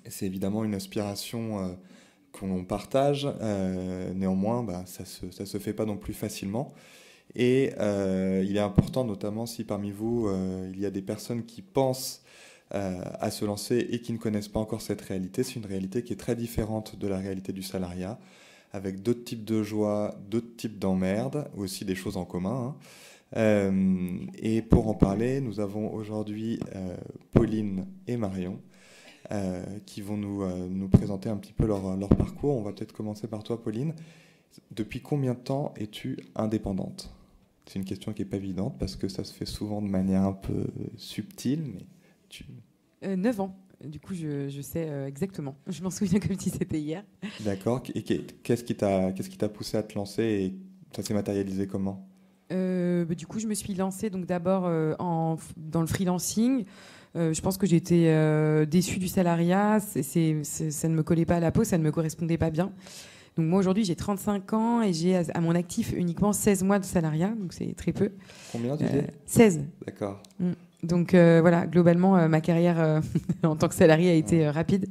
C'est évidemment une aspiration qu'on partage, néanmoins ça se fait pas non plus facilement. Et il est important, notamment si parmi vous, il y a des personnes qui pensent à se lancer et qui ne connaissent pas encore cette réalité. C'est une réalité qui est très différente de la réalité du salariat, avec d'autres types de joies, d'autres types d'emmerdes, aussi des choses en commun. Et pour en parler, nous avons aujourd'hui Pauline et Marion qui vont nous présenter un petit peu leur parcours. On va peut-être commencer par toi, Pauline. Depuis combien de temps es-tu indépendante ? C'est une question qui n'est pas évidente parce que ça se fait souvent de manière un peu subtile. Mais 9 ans. Du coup, je sais exactement. Je m'en souviens comme si c'était hier. D'accord. Et qu'est-ce qui t'a poussé à te lancer et ça s'est matérialisé comment ? Du coup, je me suis lancée donc d'abord dans le freelancing. Je pense que j'étais déçue du salariat. Ça ne me collait pas à la peau, ça ne me correspondait pas bien. Donc moi aujourd'hui j'ai 35 ans et j'ai à mon actif uniquement 16 mois de salariat, donc c'est très peu. Combien tu dis ? 16. D'accord. Donc voilà, globalement ma carrière en tant que salarié a été rapide.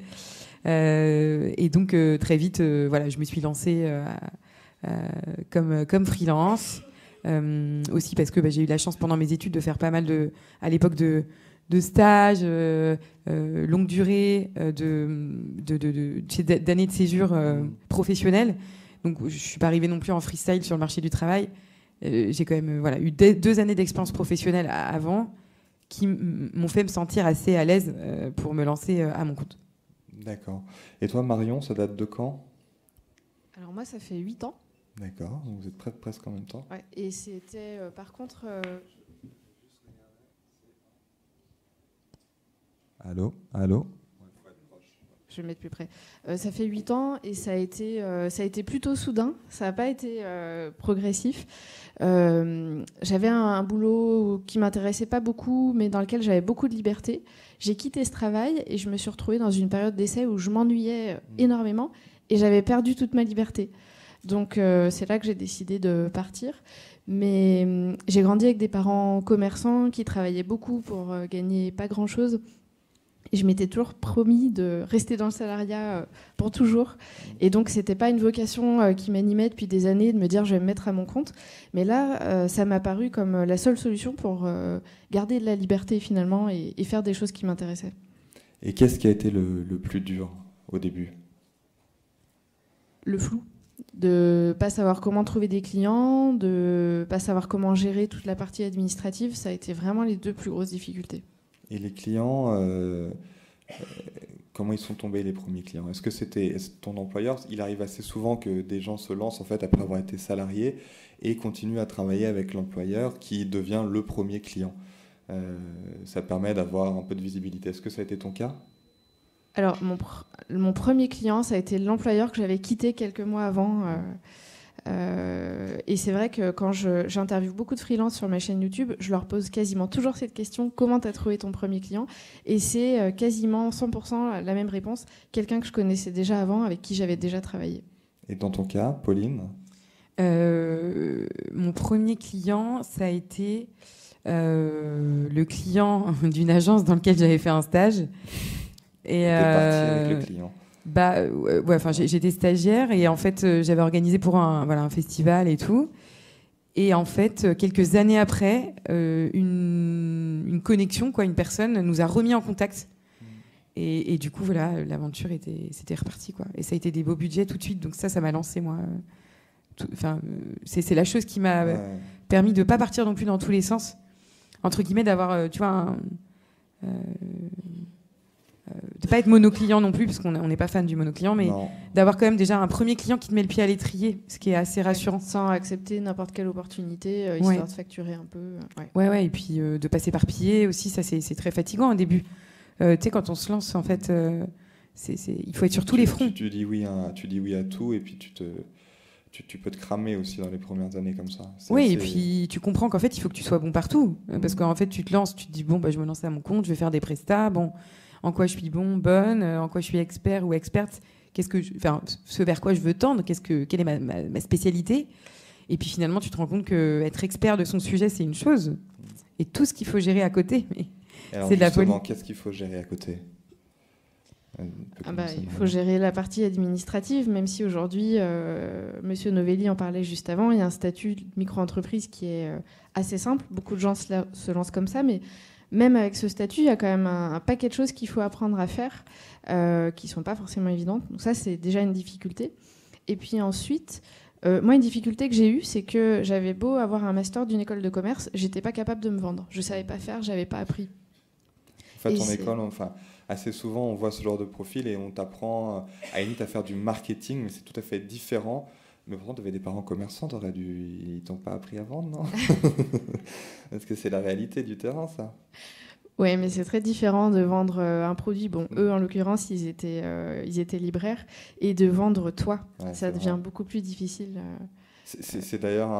Et donc très vite, voilà, je me suis lancée comme freelance. Aussi parce que j'ai eu la chance pendant mes études de faire pas mal à l'époque de stages, longue durée, d'années de séjour professionnel. Donc, je ne suis pas arrivée non plus en freestyle sur le marché du travail. J'ai quand même eu 2 années d'expérience professionnelle avant qui m'ont fait me sentir assez à l'aise pour me lancer à mon compte. D'accord. Et toi, Marion, ça date de quand ? Alors moi, ça fait 8 ans. D'accord. Donc vous êtes presque en même temps. Ouais. Et c'était, par contre... Allô ? Je vais me mettre plus près. Ça fait 8 ans et ça a été plutôt soudain. Ça n'a pas été progressif. J'avais un boulot qui m'intéressait pas beaucoup, mais dans lequel j'avais beaucoup de liberté. J'ai quitté ce travail et je me suis retrouvée dans une période d'essai où je m'ennuyais énormément et j'avais perdu toute ma liberté. Donc c'est là que j'ai décidé de partir. Mais j'ai grandi avec des parents commerçants qui travaillaient beaucoup pour gagner pas grand-chose. Et je m'étais toujours promis de rester dans le salariat pour toujours. Et donc, ce n'était pas une vocation qui m'animait depuis des années de me dire je vais me mettre à mon compte. Mais là, ça m'a paru comme la seule solution pour garder de la liberté finalement et faire des choses qui m'intéressaient. Et qu'est-ce qui a été le plus dur au début ? Le flou. De ne pas savoir comment trouver des clients, de ne pas savoir comment gérer toute la partie administrative. Ça a été vraiment les 2 plus grosses difficultés. Et les clients, comment ils sont tombés les premiers clients ? Est-ce que c'était ton employeur ? Il arrive assez souvent que des gens se lancent en fait après avoir été salariés et continuent à travailler avec l'employeur qui devient le premier client. Ça permet d'avoir un peu de visibilité. Est-ce que ça a été ton cas ? Alors, mon premier client, ça a été l'employeur que j'avais quitté quelques mois avant. Et c'est vrai que quand j'interviewe beaucoup de freelances sur ma chaîne YouTube, je leur pose quasiment toujours cette question, comment tu as trouvé ton premier client ? Et c'est quasiment 100% la même réponse, quelqu'un que je connaissais déjà avant, avec qui j'avais déjà travaillé. Et dans ton cas, Pauline ? Mon premier client, ça a été le client d'une agence dans laquelle j'avais fait un stage. Et t'es parti avec le client. Enfin, j'étais stagiaire et en fait, j'avais organisé pour un festival et tout. Et en fait, quelques années après, une connexion, une personne nous a remis en contact. Et du coup, voilà, l'aventure c'était reparti, quoi. Et ça a été des beaux budgets tout de suite. Donc ça m'a lancé, moi. C'est la chose qui m'a permis de ne pas partir non plus dans tous les sens. Entre guillemets, d'avoir, tu vois, de pas être monoclient non plus, parce qu'on n'est pas fan du monoclient, mais d'avoir quand même déjà un premier client qui te met le pied à l'étrier, ce qui est assez rassurant. Sans accepter n'importe quelle opportunité, histoire de facturer un peu. Ouais, et puis de pas s'éparpiller aussi, ça c'est très fatigant au début. Tu sais, quand on se lance, en fait, il faut être sur tous les fronts. Tu dis oui à tout, et puis tu peux te cramer aussi dans les premières années comme ça. Et puis tu comprends qu'en fait, il faut que tu sois bon partout. Parce qu'en fait, tu te lances, tu te dis, je me lance à mon compte, je vais faire des prestats, en quoi je suis bonne, en quoi je suis expert ou experte, ce vers quoi je veux tendre, quelle est ma spécialité. Et puis finalement, tu te rends compte qu'être expert de son sujet, c'est une chose. Et tout ce qu'il faut gérer à côté, c'est de la folie. Qu'est-ce qu'il faut gérer à côté ? Il faut gérer la partie administrative, même si aujourd'hui, Monsieur Novelli en parlait juste avant, il y a un statut de micro-entreprise qui est assez simple. Beaucoup de gens se lancent comme ça, mais même avec ce statut, il y a quand même un paquet de choses qu'il faut apprendre à faire, qui ne sont pas forcément évidentes. Donc ça, c'est déjà une difficulté. Et puis ensuite, moi, une difficulté que j'ai eue, c'est que j'avais beau avoir un master d'une école de commerce, je n'étais pas capable de me vendre. Je ne savais pas faire, je n'avais pas appris. En fait, en école, assez souvent, on voit ce genre de profil et on t'apprend à la limite à faire du marketing, mais c'est tout à fait différent. Mais pourtant, tu avais des parents commerçants, ils t'ont pas appris à vendre, non? Parce que c'est la réalité du terrain, ça. Oui, mais c'est très différent de vendre un produit. Bon, eux, en l'occurrence, ils étaient libraires. Et de vendre toi, ça devient beaucoup plus difficile. C'est d'ailleurs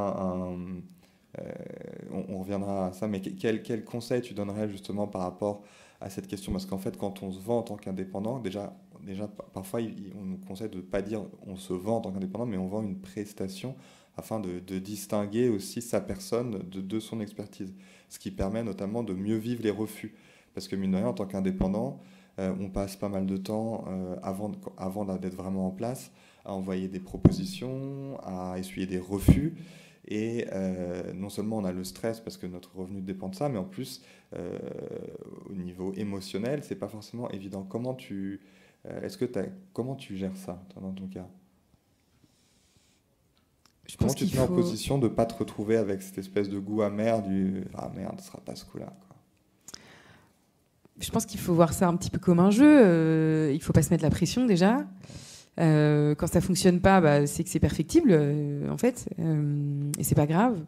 on reviendra à ça, mais quel conseil tu donnerais justement par rapport à cette question? Parce qu'en fait, quand on se vend en tant qu'indépendant, déjà parfois, on nous conseille de ne pas dire on se vend en tant qu'indépendant, mais on vend une prestation afin de distinguer aussi sa personne de son expertise. Ce qui permet notamment de mieux vivre les refus. Parce que mine de rien, en tant qu'indépendant, on passe pas mal de temps avant d'être vraiment en place à envoyer des propositions, à essuyer des refus. Et non seulement on a le stress parce que notre revenu dépend de ça, mais en plus, au niveau émotionnel, c'est pas forcément évident. Comment tu gères ça, toi, dans ton cas? Comment tu te mets en position de ne pas te retrouver avec cette espèce de goût amer du « Ah merde, ce sera pas ce coup-là » quoi. Je pense qu'il faut voir ça un petit peu comme un jeu. Il ne faut pas se mettre la pression déjà. Quand ça ne fonctionne pas, c'est que c'est perfectible, en fait. Et c'est pas grave.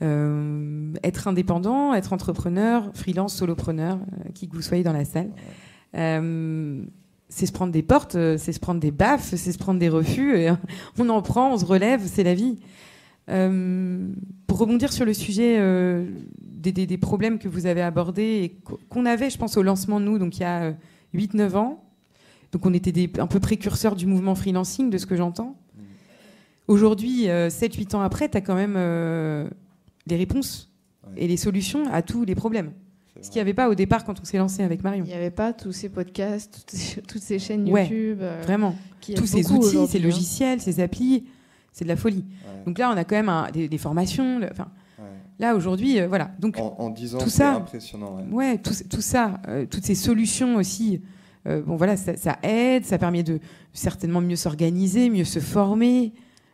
Être indépendant, être entrepreneur, freelance, solopreneur, qui que vous soyez dans la salle, c'est se prendre des portes, c'est se prendre des baffes, c'est se prendre des refus. Et on en prend, on se relève, c'est la vie. Pour rebondir sur le sujet des problèmes que vous avez abordés et qu'on avait, je pense, au lancement de nous, donc il y a 8-9 ans. Donc on était un peu précurseurs du mouvement freelancing, de ce que j'entends. Aujourd'hui, 7-8 ans après, tu as quand même les réponses et les solutions à tous les problèmes. Ce qu'il n'y avait pas au départ quand on s'est lancé avec Marion. Il n'y avait pas tous ces podcasts, toutes ces chaînes YouTube. Vraiment. Tous ces outils, ces logiciels, ces applis, c'est de la folie. Ouais. Donc là, on a quand même des formations. Là, aujourd'hui, voilà. Donc, en 10 ans, c'est impressionnant. Ouais, tout ça, toutes ces solutions aussi, ça aide, ça permet de certainement mieux s'organiser, mieux se former.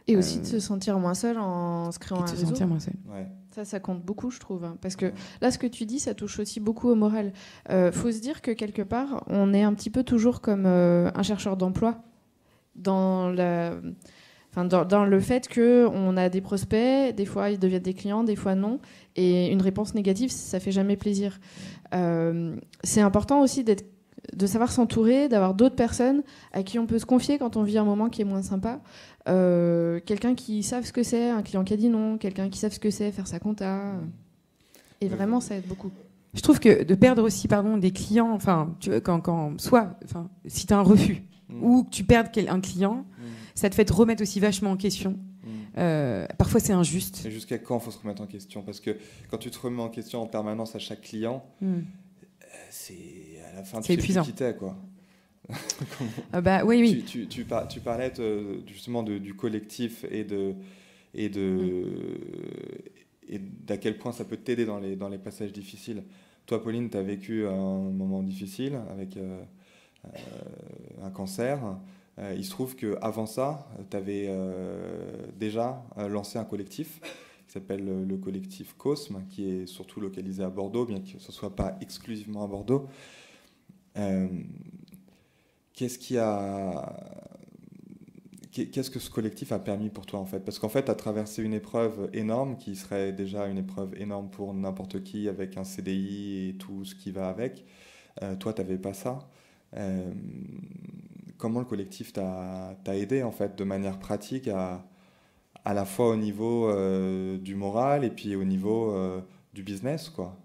Et aussi de se sentir moins seul en se créant un réseau. Se sentir moins seul. Ouais. Ça compte beaucoup, je trouve. Parce que là, ce que tu dis, ça touche aussi beaucoup au moral. Faut se dire que quelque part, on est un petit peu toujours comme un chercheur d'emploi dans le fait qu'on a des prospects, des fois ils deviennent des clients, des fois non. Et une réponse négative, ça fait jamais plaisir. C'est important aussi de savoir s'entourer, d'avoir d'autres personnes à qui on peut se confier quand on vit un moment qui est moins sympa. Quelqu'un qui savent ce que c'est, un client qui a dit non, quelqu'un qui savent ce que c'est, faire sa compta. Et vraiment, ça aide beaucoup. Je trouve que de perdre aussi des clients, si tu as un refus ou que tu perds un client, ça te fait te remettre aussi vachement en question. Parfois, c'est injuste. Et jusqu'à quand il faut se remettre en question? Parce que quand tu te remets en question en permanence à chaque client, c'est à la fin, tu sais plus qui t'es, quoi. Oui. Tu parlais justement du collectif et d'à quel point ça peut t'aider dans les passages difficiles. Toi, Pauline, tu as vécu un moment difficile avec un cancer. Il se trouve qu'avant ça, tu avais déjà lancé un collectif qui s'appelle le collectif COSME, qui est surtout localisé à Bordeaux, bien que ce ne soit pas exclusivement à Bordeaux. Qu'est-ce que ce collectif a permis pour toi, en fait? Parce qu'en fait, tu as traversé une épreuve énorme, qui serait déjà une épreuve énorme pour n'importe qui, avec un CDI et tout ce qui va avec. Toi, tu n'avais pas ça. Comment le collectif t'a aidé, en fait, de manière pratique, à la fois au niveau du moral et puis au niveau du business, quoi?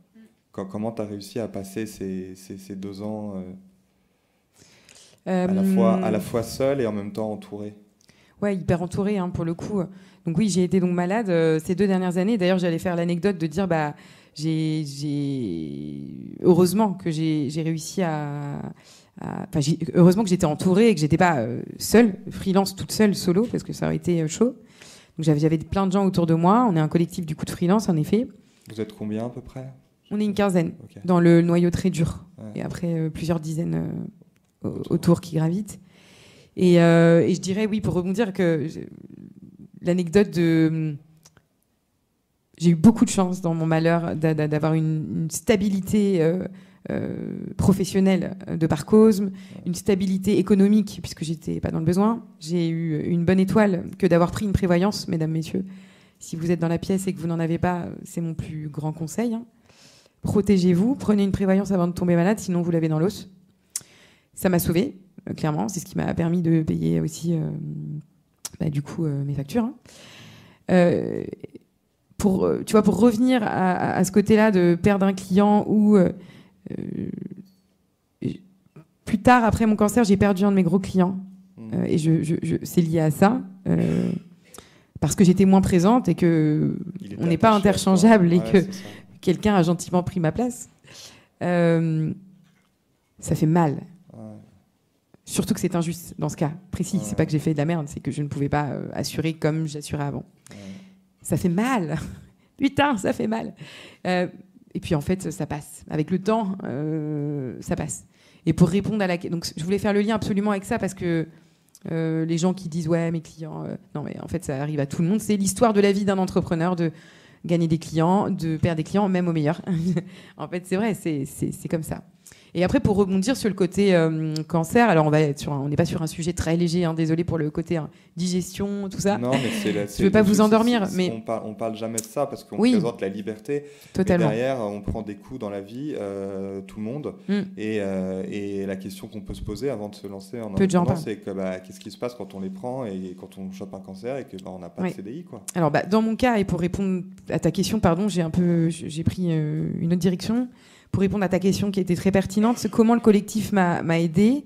Comment tu as réussi à passer ces 2 ans à la fois seule et en même temps entourée? Ouais, hyper entourée, hein, pour le coup. Donc oui, j'ai été donc malade ces 2 dernières années. D'ailleurs, j'allais faire l'anecdote de dire, heureusement que j'ai réussi heureusement que j'étais entourée et que j'étais pas seule, freelance, toute seule, solo, parce que ça aurait été chaud. Donc j'avais plein de gens autour de moi. On est un collectif du coup de freelance, en effet. Vous êtes combien à peu près? On est une quinzaine, okay. Dans le noyau très dur. Ouais. Et après, plusieurs dizaines autour qui gravitent. Et je dirais, oui, pour rebondir, que l'anecdote de... J'ai eu beaucoup de chance dans mon malheur d'avoir une stabilité professionnelle de par COSME, une stabilité économique, puisque j'étais pas dans le besoin. J'ai eu une bonne étoile que d'avoir pris une prévoyance, mesdames, messieurs. Si vous êtes dans la pièce et que vous n'en avez pas, c'est mon plus grand conseil. Hein. Protégez-vous, prenez une prévoyance avant de tomber malade, sinon vous l'avez dans l'os. Ça m'a sauvée, clairement. C'est ce qui m'a permis de payer aussi, mes factures. Hein. Pour revenir à ce côté-là de perdre un client ou plus tard, après mon cancer, j'ai perdu un de mes gros clients. Et c'est lié à ça. Parce que j'étais moins présente et que on n'est pas interchangeable et que quelqu'un a gentiment pris ma place. Ça fait mal. Surtout que c'est injuste dans ce cas précis. C'est pas que j'ai fait de la merde, c'est que je ne pouvais pas assurer comme j'assurais avant. Ça fait mal. Putain, ça fait mal. Et puis en fait, ça passe. Avec le temps, ça passe. Et pour répondre donc je voulais faire le lien absolument avec ça parce que les gens qui disent ouais, mes clients, non mais en fait ça arrive à tout le monde. C'est l'histoire de la vie d'un entrepreneur, de gagner des clients, de perdre des clients, même au meilleur. En fait, c'est vrai, c'est comme ça. Et après, pour rebondir sur le côté cancer, alors on n'est pas sur un sujet très léger, hein, désolé pour le côté digestion, tout ça. Non, mais je ne veux pas vous endormir. Mais on parle jamais de ça parce qu'on oui, présente la liberté. Totalement. Mais derrière, on prend des coups dans la vie, tout le monde. Et la question qu'on peut se poser avant de se lancer en entrepreneur, c'est que qu'est-ce qui se passe quand on les prend et quand on chope un cancer et qu'on n'a pas de CDI, quoi. Alors, dans mon cas, et pour répondre à ta question, pardon, j'ai pris une autre direction. Pour répondre à ta question qui était très pertinente, c'est comment le collectif m'a aidé.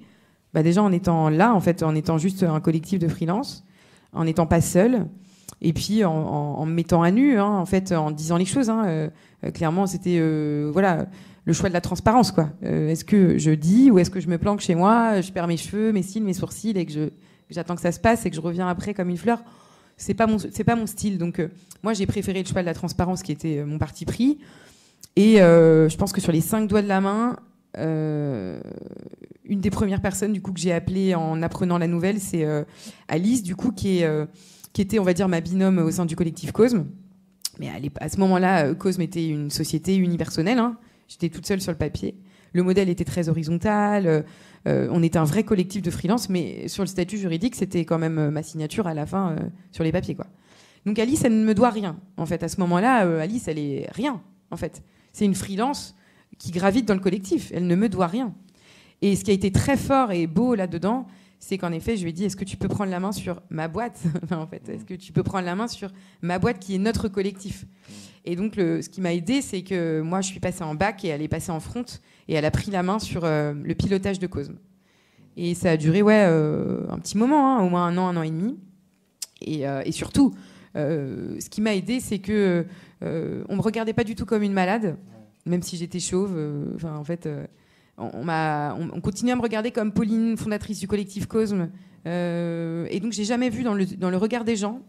Déjà en étant là, en fait, en étant juste un collectif de freelance, en n'étant pas seul, et puis en me mettant à nu, hein, en fait, en disant les choses. Hein, clairement, c'était le choix de la transparence, quoi. Est-ce que je dis ou est-ce que je me planque chez moi, je perds mes cheveux, mes cils, mes sourcils et que j'attends que ça se passe et que je reviens après comme une fleur? C'est pas mon style. Donc moi, j'ai préféré le choix de la transparence qui était mon parti pris. Et je pense que sur les 5 doigts de la main, une des premières personnes du coup que j'ai appelée en apprenant la nouvelle, c'est Alice, du coup, qui était, on va dire, ma binôme au sein du collectif COSME. Mais à ce moment-là, COSME était une société unipersonnelle. Hein. J'étais toute seule sur le papier. Le modèle était très horizontal. On était un vrai collectif de freelance, mais sur le statut juridique, c'était quand même ma signature à la fin sur les papiers, quoi. Donc Alice, elle ne me doit rien. En fait, à ce moment-là, Alice, elle est rien. En fait, c'est une freelance qui gravite dans le collectif. Elle ne me doit rien. Et ce qui a été très fort et beau là-dedans, c'est qu'en effet, je lui ai dit, est-ce que tu peux prendre la main sur ma boîte? En fait, est-ce que tu peux prendre la main sur ma boîte qui est notre collectif? Et donc, ce qui m'a aidée, c'est que moi, je suis passée en back et elle est passée en front et elle a pris la main sur le pilotage de COSME. Et ça a duré un petit moment, hein, au moins 1 an et demi. Et surtout, ce qui m'a aidée, c'est que on me regardait pas du tout comme une malade, même si j'étais chauve. En fait, on continue à me regarder comme Pauline, fondatrice du collectif Cosme. Et donc, j'ai jamais vu dans le regard des gens,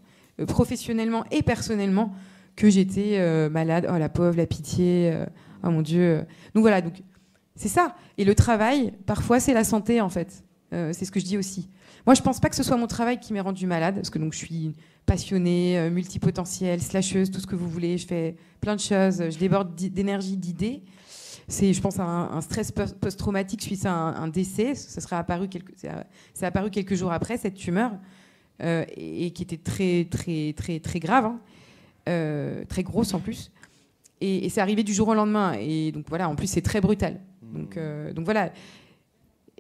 professionnellement et personnellement, que j'étais malade. Oh, la pauvre, la pitié. Oh mon Dieu. Donc voilà, donc, c'est ça. Et le travail, parfois, c'est la santé, en fait. C'est ce que je dis aussi. Moi, je pense pas que ce soit mon travail qui m'ait rendue malade, parce que donc, je suis passionnée, multipotentielle, slasheuse, tout ce que vous voulez. Je fais plein de choses. Je déborde d'énergie, d'idées. C'est, je pense, un stress post-traumatique suite à un décès. Ça serait apparu c'est apparu quelques jours après, cette tumeur, et qui était très, très, très, très grave, hein, très grosse en plus. Et c'est arrivé du jour au lendemain. Et donc voilà, en plus, c'est très brutal. Donc voilà.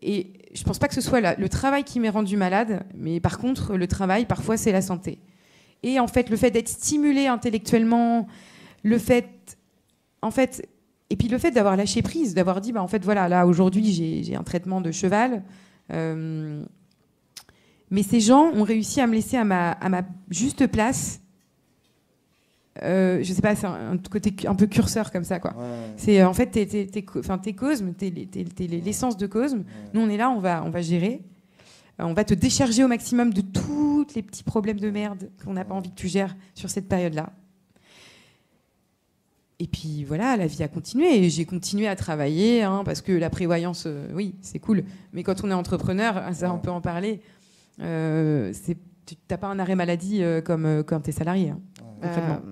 Et je pense pas que ce soit le travail qui m'ait rendu malade, mais par contre, le travail, parfois, c'est la santé. Et en fait, le fait d'être stimulé intellectuellement, et puis le fait d'avoir lâché prise, d'avoir dit, en fait, voilà, là, aujourd'hui, j'ai un traitement de cheval. Mais ces gens ont réussi à me laisser à ma juste place. Je sais pas, c'est un côté un peu curseur comme ça, quoi. Ouais. C'est en fait, t'es Cosme, t'es l'essence de Cosme. Ouais. Nous, on est là, on va gérer. On va te décharger au maximum de tous les petits problèmes de merde qu'on n'a pas envie que tu gères sur cette période-là. Et puis voilà, la vie a continué. Et j'ai continué à travailler, hein, parce que la prévoyance, oui, c'est cool. Mais quand on est entrepreneur, ça, on peut en parler. Tu n'as pas un arrêt maladie comme quand tu es salarié. Hein.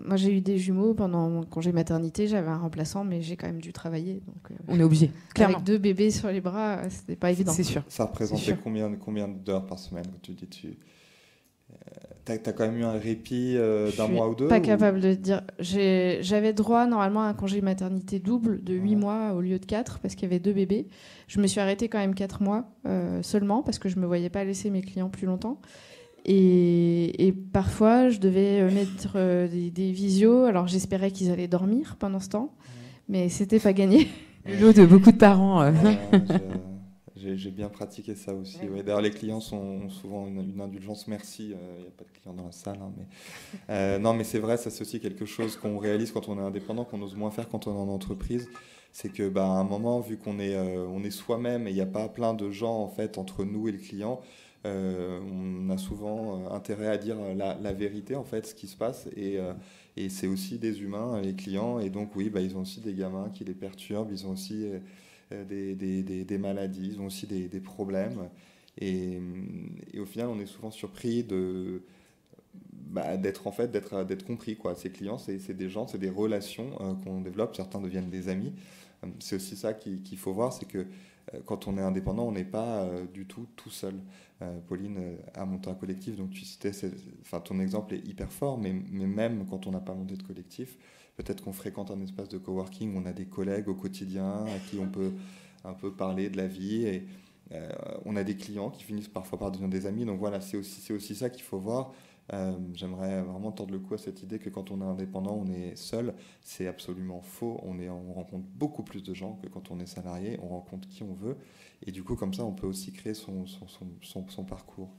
Moi, j'ai eu des jumeaux pendant mon congé maternité. J'avais un remplaçant, mais j'ai quand même dû travailler. Donc, on est obligé. Clairement. Avec 2 bébés sur les bras, c'était pas évident. C'est sûr. Ça représentait combien d'heures par semaine quand tu dis T'as quand même eu un répit d'un mois ou 2 pas capable de dire. J'avais droit normalement à un congé maternité double de 8 mois au lieu de 4 parce qu'il y avait 2 bébés. Je me suis arrêtée quand même 4 mois seulement parce que je ne me voyais pas laisser mes clients plus longtemps. Et parfois, je devais mettre des visios. Alors j'espérais qu'ils allaient dormir pendant ce temps, mais c'était pas gagné. Le lot de beaucoup de parents. J'ai bien pratiqué ça aussi. Ouais. D'ailleurs, les clients ont souvent une indulgence. Merci, il n'y a pas de clients dans la salle. Hein, mais, non, mais c'est vrai, ça c'est aussi quelque chose qu'on réalise quand on est indépendant, qu'on ose moins faire quand on est en entreprise. C'est que, à un moment, vu qu'on est soi-même et il n'y a pas plein de gens en fait entre nous et le client, on a souvent intérêt à dire la vérité, en fait, ce qui se passe. Et c'est aussi des humains, les clients. Et donc, oui, ils ont aussi des gamins qui les perturbent. Ils ont aussi des maladies, ils ont aussi des problèmes. Et au final, on est souvent surpris d'être compris, quoi. Ces clients, c'est des gens, c'est des relations qu'on développe. Certains deviennent des amis. C'est aussi ça qu'il faut voir, c'est que quand on est indépendant, on n'est pas du tout seul. Pauline a monté un collectif, donc tu citais, ton exemple est hyper fort, mais même quand on n'a pas monté de collectif, peut-être qu'on fréquente un espace de coworking où on a des collègues au quotidien à qui on peut un peu parler de la vie, et on a des clients qui finissent parfois par devenir des amis. Donc voilà, c'est aussi ça qu'il faut voir. J'aimerais vraiment tordre le cou à cette idée que quand on est indépendant, on est seul. C'est absolument faux. On rencontre beaucoup plus de gens que quand on est salarié. On rencontre qui on veut. Et du coup, comme ça, on peut aussi créer son parcours.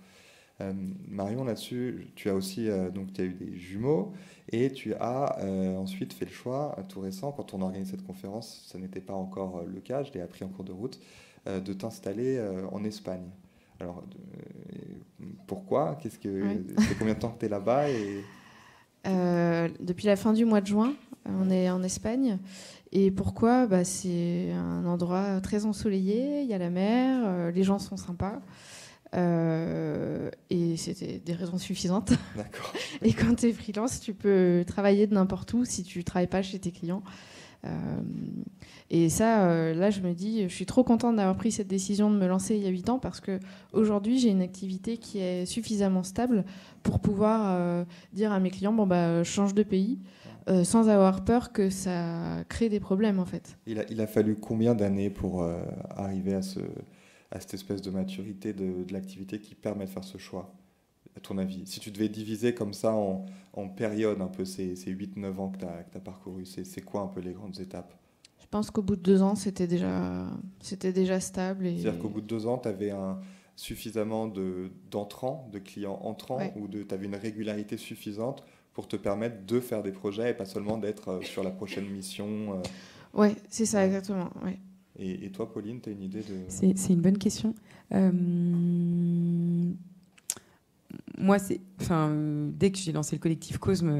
Marion, là-dessus, tu as aussi tu as eu des jumeaux et tu as ensuite fait le choix, tout récent, quand on organise cette conférence, ça n'était pas encore le cas, je l'ai appris en cours de route, de t'installer en Espagne. Alors, pourquoi ? C'est combien de temps que tu es là-bas Depuis la fin du mois de juin, on est en Espagne. Et pourquoi ? C'est un endroit très ensoleillé, il y a la mer, les gens sont sympas. Et c'était des raisons suffisantes. D'accord. Et quand tu es freelance, tu peux travailler de n'importe où si tu ne travailles pas chez tes clients. Et ça, là, je me dis, je suis trop contente d'avoir pris cette décision de me lancer il y a 8 ans parce qu'aujourd'hui, j'ai une activité qui est suffisamment stable pour pouvoir dire à mes clients, change de pays, sans avoir peur que ça crée des problèmes, en fait. Il a fallu combien d'années pour arriver à cette espèce de maturité de l'activité qui permet de faire ce choix, à ton avis ? Si tu devais diviser comme ça en périodes un peu ces 8-9 ans que tu as parcouru, c'est quoi un peu les grandes étapes ? Je pense qu'au bout de 2 ans, c'était déjà stable. C'est-à-dire qu'au bout de 2 ans, tu avais suffisamment d'entrants, de clients entrants, ouais, ou tu avais une régularité suffisante pour te permettre de faire des projets et pas seulement d'être sur la prochaine mission. Oui, c'est ça, exactement. Ouais. Et toi, Pauline, tu as une idée de... C'est une bonne question. Moi, dès que j'ai lancé le collectif Cosme,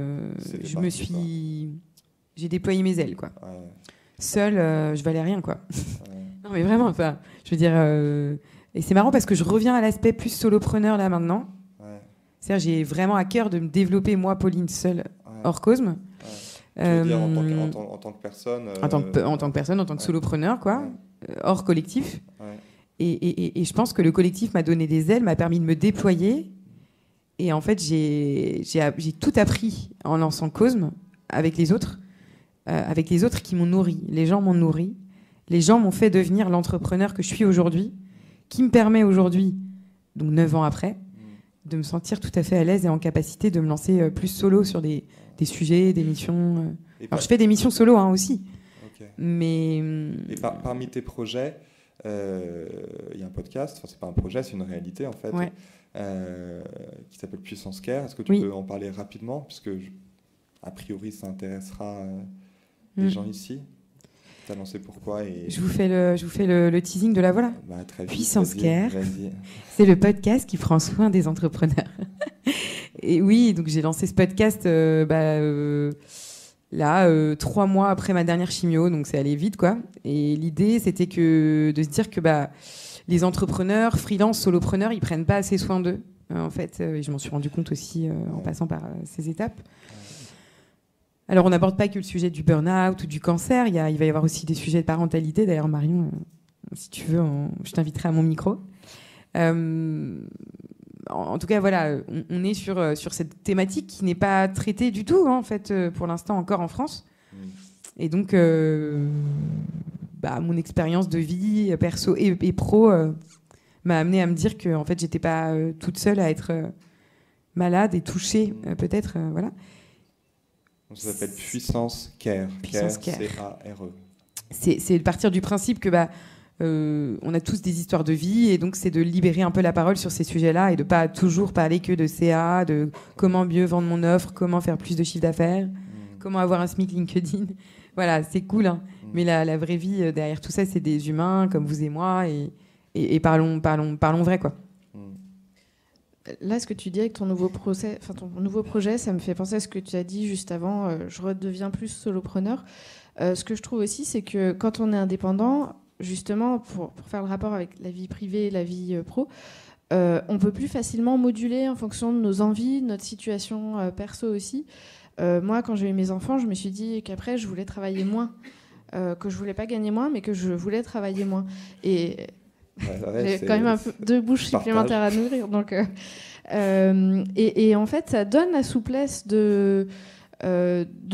j'ai déployé mes ailes, quoi. Ouais. Seule, je valais rien, quoi. Ouais. Non, mais vraiment, je veux dire... Et c'est marrant parce que je reviens à l'aspect plus solopreneur, là, maintenant. Ouais. C'est-à-dire, j'ai vraiment à cœur de me développer, moi, Pauline, seule, hors Cosme. Ouais. Tu veux dire en tant que personne en tant que personne, en tant que solopreneur, quoi, hors collectif. Ouais. Et je pense que le collectif m'a donné des ailes, m'a permis de me déployer. Et en fait, j'ai tout appris en lançant Cosme avec les autres qui m'ont nourri. Les gens m'ont nourri. Les gens m'ont fait devenir l'entrepreneur que je suis aujourd'hui, qui me permet aujourd'hui, donc 9 ans après, de me sentir tout à fait à l'aise et en capacité de me lancer plus solo sur des sujets, des missions. Alors, je fais des missions solo aussi. Okay. Mais... Et parmi tes projets, il y a un podcast, c'est pas un projet, c'est une réalité en fait, qui s'appelle Puissance Care. Est-ce que tu peux en parler rapidement, puisque a priori ça intéressera les gens ici. Tu as lancé pourquoi Je vous fais le teasing de la voilà. Très vite, Puissance Care, vas-y. C'est le podcast qui prend soin des entrepreneurs. Et oui, donc j'ai lancé ce podcast 3 mois après ma dernière chimio, donc c'est allé vite, quoi. Et l'idée, c'était de se dire que les entrepreneurs, freelance, solopreneurs, ils prennent pas assez soin d'eux, en fait. Et je m'en suis rendu compte aussi en passant par ces étapes. Alors, on n'aborde pas que le sujet du burn-out ou du cancer. Il va y avoir aussi des sujets de parentalité. D'ailleurs, Marion, si tu veux, je t'inviterai à mon micro. En tout cas, voilà, on est sur cette thématique qui n'est pas traitée du tout, en fait, pour l'instant encore en France. Et donc, mon expérience de vie perso et pro m'a amenée à me dire que, en fait, j'étais pas toute seule à être malade et touchée, peut-être, voilà. Ça s'appelle Puissance Care. Puissance Care. C-A-R-E. C'est de partir du principe que on a tous des histoires de vie, et donc c'est de libérer un peu la parole sur ces sujets-là et de pas toujours parler que de CA, de comment mieux vendre mon offre, comment faire plus de chiffre d'affaires, comment avoir un SMIC LinkedIn. Voilà, c'est cool, hein. Mais la vraie vie derrière tout ça, c'est des humains comme vous et moi, et parlons vrai, quoi. Là, ce que tu dis avec ton nouveau projet, ça me fait penser à ce que tu as dit juste avant. Je redeviens plus solopreneur. Ce que je trouve aussi, c'est que quand on est indépendant, justement, pour faire le rapport avec la vie privée et la vie pro, on peut plus facilement moduler en fonction de nos envies, de notre situation perso aussi. Moi, quand j'ai eu mes enfants, je me suis dit qu'après, je voulais travailler moins, que je voulais pas gagner moins, mais que je voulais travailler moins. Et j'ai quand même 2 bouches supplémentaires à nourrir. Donc, et en fait, ça donne la souplesse de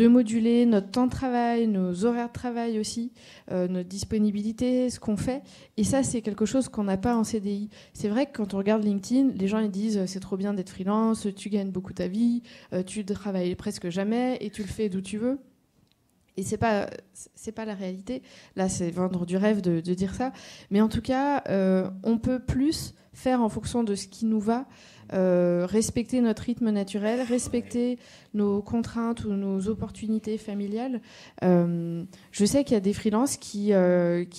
moduler notre temps de travail, nos horaires de travail aussi, notre disponibilité, ce qu'on fait. Et ça, c'est quelque chose qu'on n'a pas en CDI. C'est vrai que quand on regarde LinkedIn, les gens ils disent c'est trop bien d'être freelance, tu gagnes beaucoup ta vie, tu travailles presque jamais et tu le fais d'où tu veux. Et c'est pas la réalité. Là, c'est vendre du rêve de dire ça. Mais en tout cas, on peut plus faire en fonction de ce qui nous va, respecter notre rythme naturel, respecter nos contraintes ou nos opportunités familiales. Je sais qu'il y a des freelances qui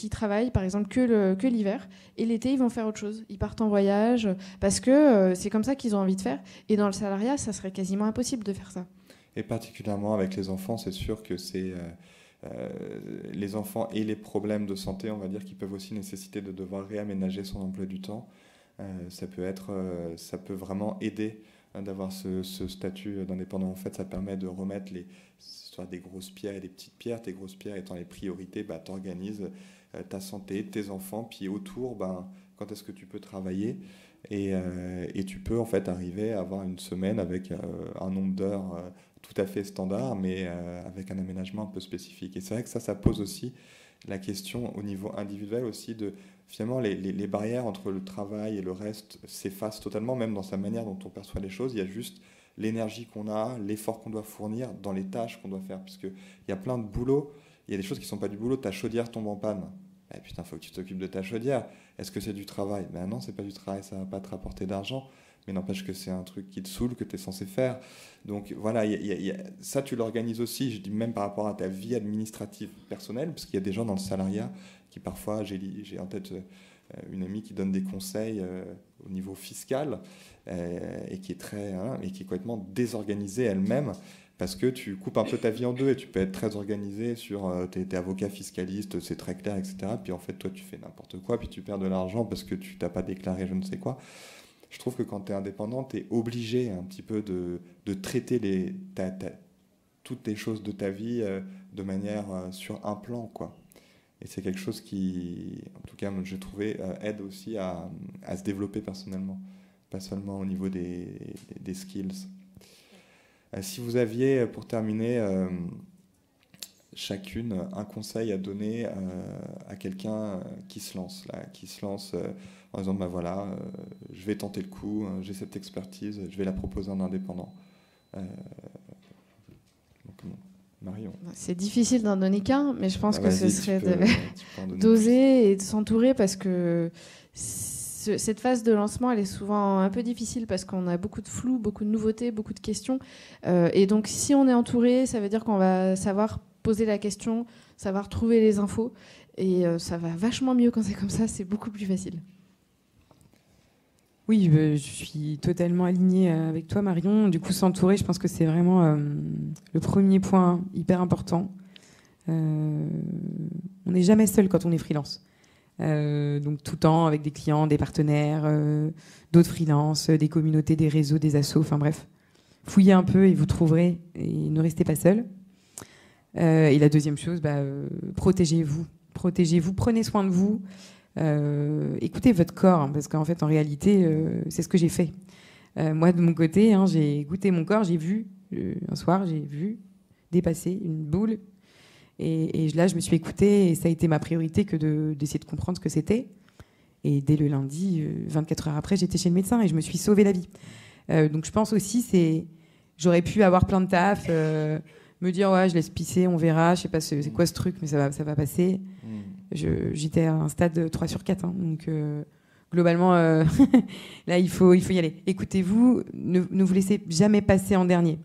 travaillent, par exemple, que l'hiver. Et l'été, ils vont faire autre chose. Ils partent en voyage parce que c'est comme ça qu'ils ont envie de faire. Et dans le salariat, ça serait quasiment impossible de faire ça. Et particulièrement avec les enfants, c'est sûr que c'est les enfants et les problèmes de santé, on va dire, qui peuvent aussi nécessiter de devoir réaménager son emploi du temps. Ça peut vraiment aider d'avoir ce statut d'indépendant. En fait, ça permet de remettre soit des grosses pierres et des petites pierres. Tes grosses pierres étant les priorités, tu organises ta santé, tes enfants, puis autour, quand est-ce que tu peux travailler et tu peux en fait arriver à avoir une semaine avec un nombre d'heures tout à fait standard, mais avec un aménagement un peu spécifique. Et c'est vrai que ça pose aussi la question au niveau individuel aussi de finalement les barrières entre le travail et le reste s'effacent totalement, même dans sa manière dont on perçoit les choses. Il y a juste l'énergie qu'on a, l'effort qu'on doit fournir dans les tâches qu'on doit faire, puisqu'il y a plein de boulot, il y a des choses qui ne sont pas du boulot. Ta chaudière tombe en panne. Eh, putain, il faut que tu t'occupes de ta chaudière. Est-ce que c'est du travail ? Ben non, c'est pas du travail, ça va pas te rapporter d'argent. Mais n'empêche que c'est un truc qui te saoule, que tu es censé faire. Donc voilà, ça tu l'organises aussi, je dis même par rapport à ta vie administrative personnelle, parce qu'il y a des gens dans le salariat qui parfois, j'ai en tête une amie qui donne des conseils au niveau fiscal et qui est complètement désorganisée elle-même, parce que tu coupes un peu ta vie en deux et tu peux être très organisé sur t'es avocat fiscaliste, c'est très clair, etc. Puis en fait, toi, tu fais n'importe quoi, puis tu perds de l'argent parce que tu t'as pas déclaré je ne sais quoi. Je trouve que quand tu es indépendant, tu es obligé un petit peu de traiter toutes les choses de ta vie de manière sur un plan, quoi. Et c'est quelque chose qui, en tout cas, j'ai trouvé, aide aussi à se développer personnellement, pas seulement au niveau des skills. Si vous aviez, pour terminer, chacune un conseil à donner à quelqu'un qui se lance en disant voilà, je vais tenter le coup, j'ai cette expertise, je vais la proposer en indépendant. Marion. C'est difficile d'en donner qu'un, mais je pense que ce serait d'oser et de s'entourer, parce que cette phase de lancement, elle est souvent un peu difficile parce qu'on a beaucoup de flou, beaucoup de nouveautés, beaucoup de questions. Et donc, si on est entouré, ça veut dire qu'on va savoir poser la question, savoir trouver les infos. Et ça va vachement mieux quand c'est comme ça, c'est beaucoup plus facile. Oui, je suis totalement alignée avec toi, Marion. Du coup, s'entourer, je pense que c'est vraiment le premier point hyper important. On n'est jamais seul quand on est freelance. Donc tout le temps avec des clients, des partenaires, d'autres freelances, des communautés, des réseaux, des assos, enfin bref. Fouillez un peu et vous trouverez, et ne restez pas seul. Et la deuxième chose, protégez-vous. Protégez-vous, prenez soin de vous. Écoutez votre corps, hein, parce qu'en fait, en réalité, c'est ce que j'ai fait. Moi, de mon côté, j'ai écouté mon corps, j'ai vu, un soir, j'ai vu dépasser une boule. Et là, je me suis écoutée, et ça a été ma priorité que d'essayer de comprendre ce que c'était. Et dès le lundi, 24 heures après, j'étais chez le médecin et je me suis sauvé la vie. Donc je pense aussi, j'aurais pu avoir plein de taf, me dire ouais, je laisse pisser, on verra, je sais pas c'est quoi ce truc, mais ça va passer. J'étais à un stade 3 sur 4, hein, donc globalement, là, il faut y aller. Écoutez-vous, ne vous laissez jamais passer en dernier.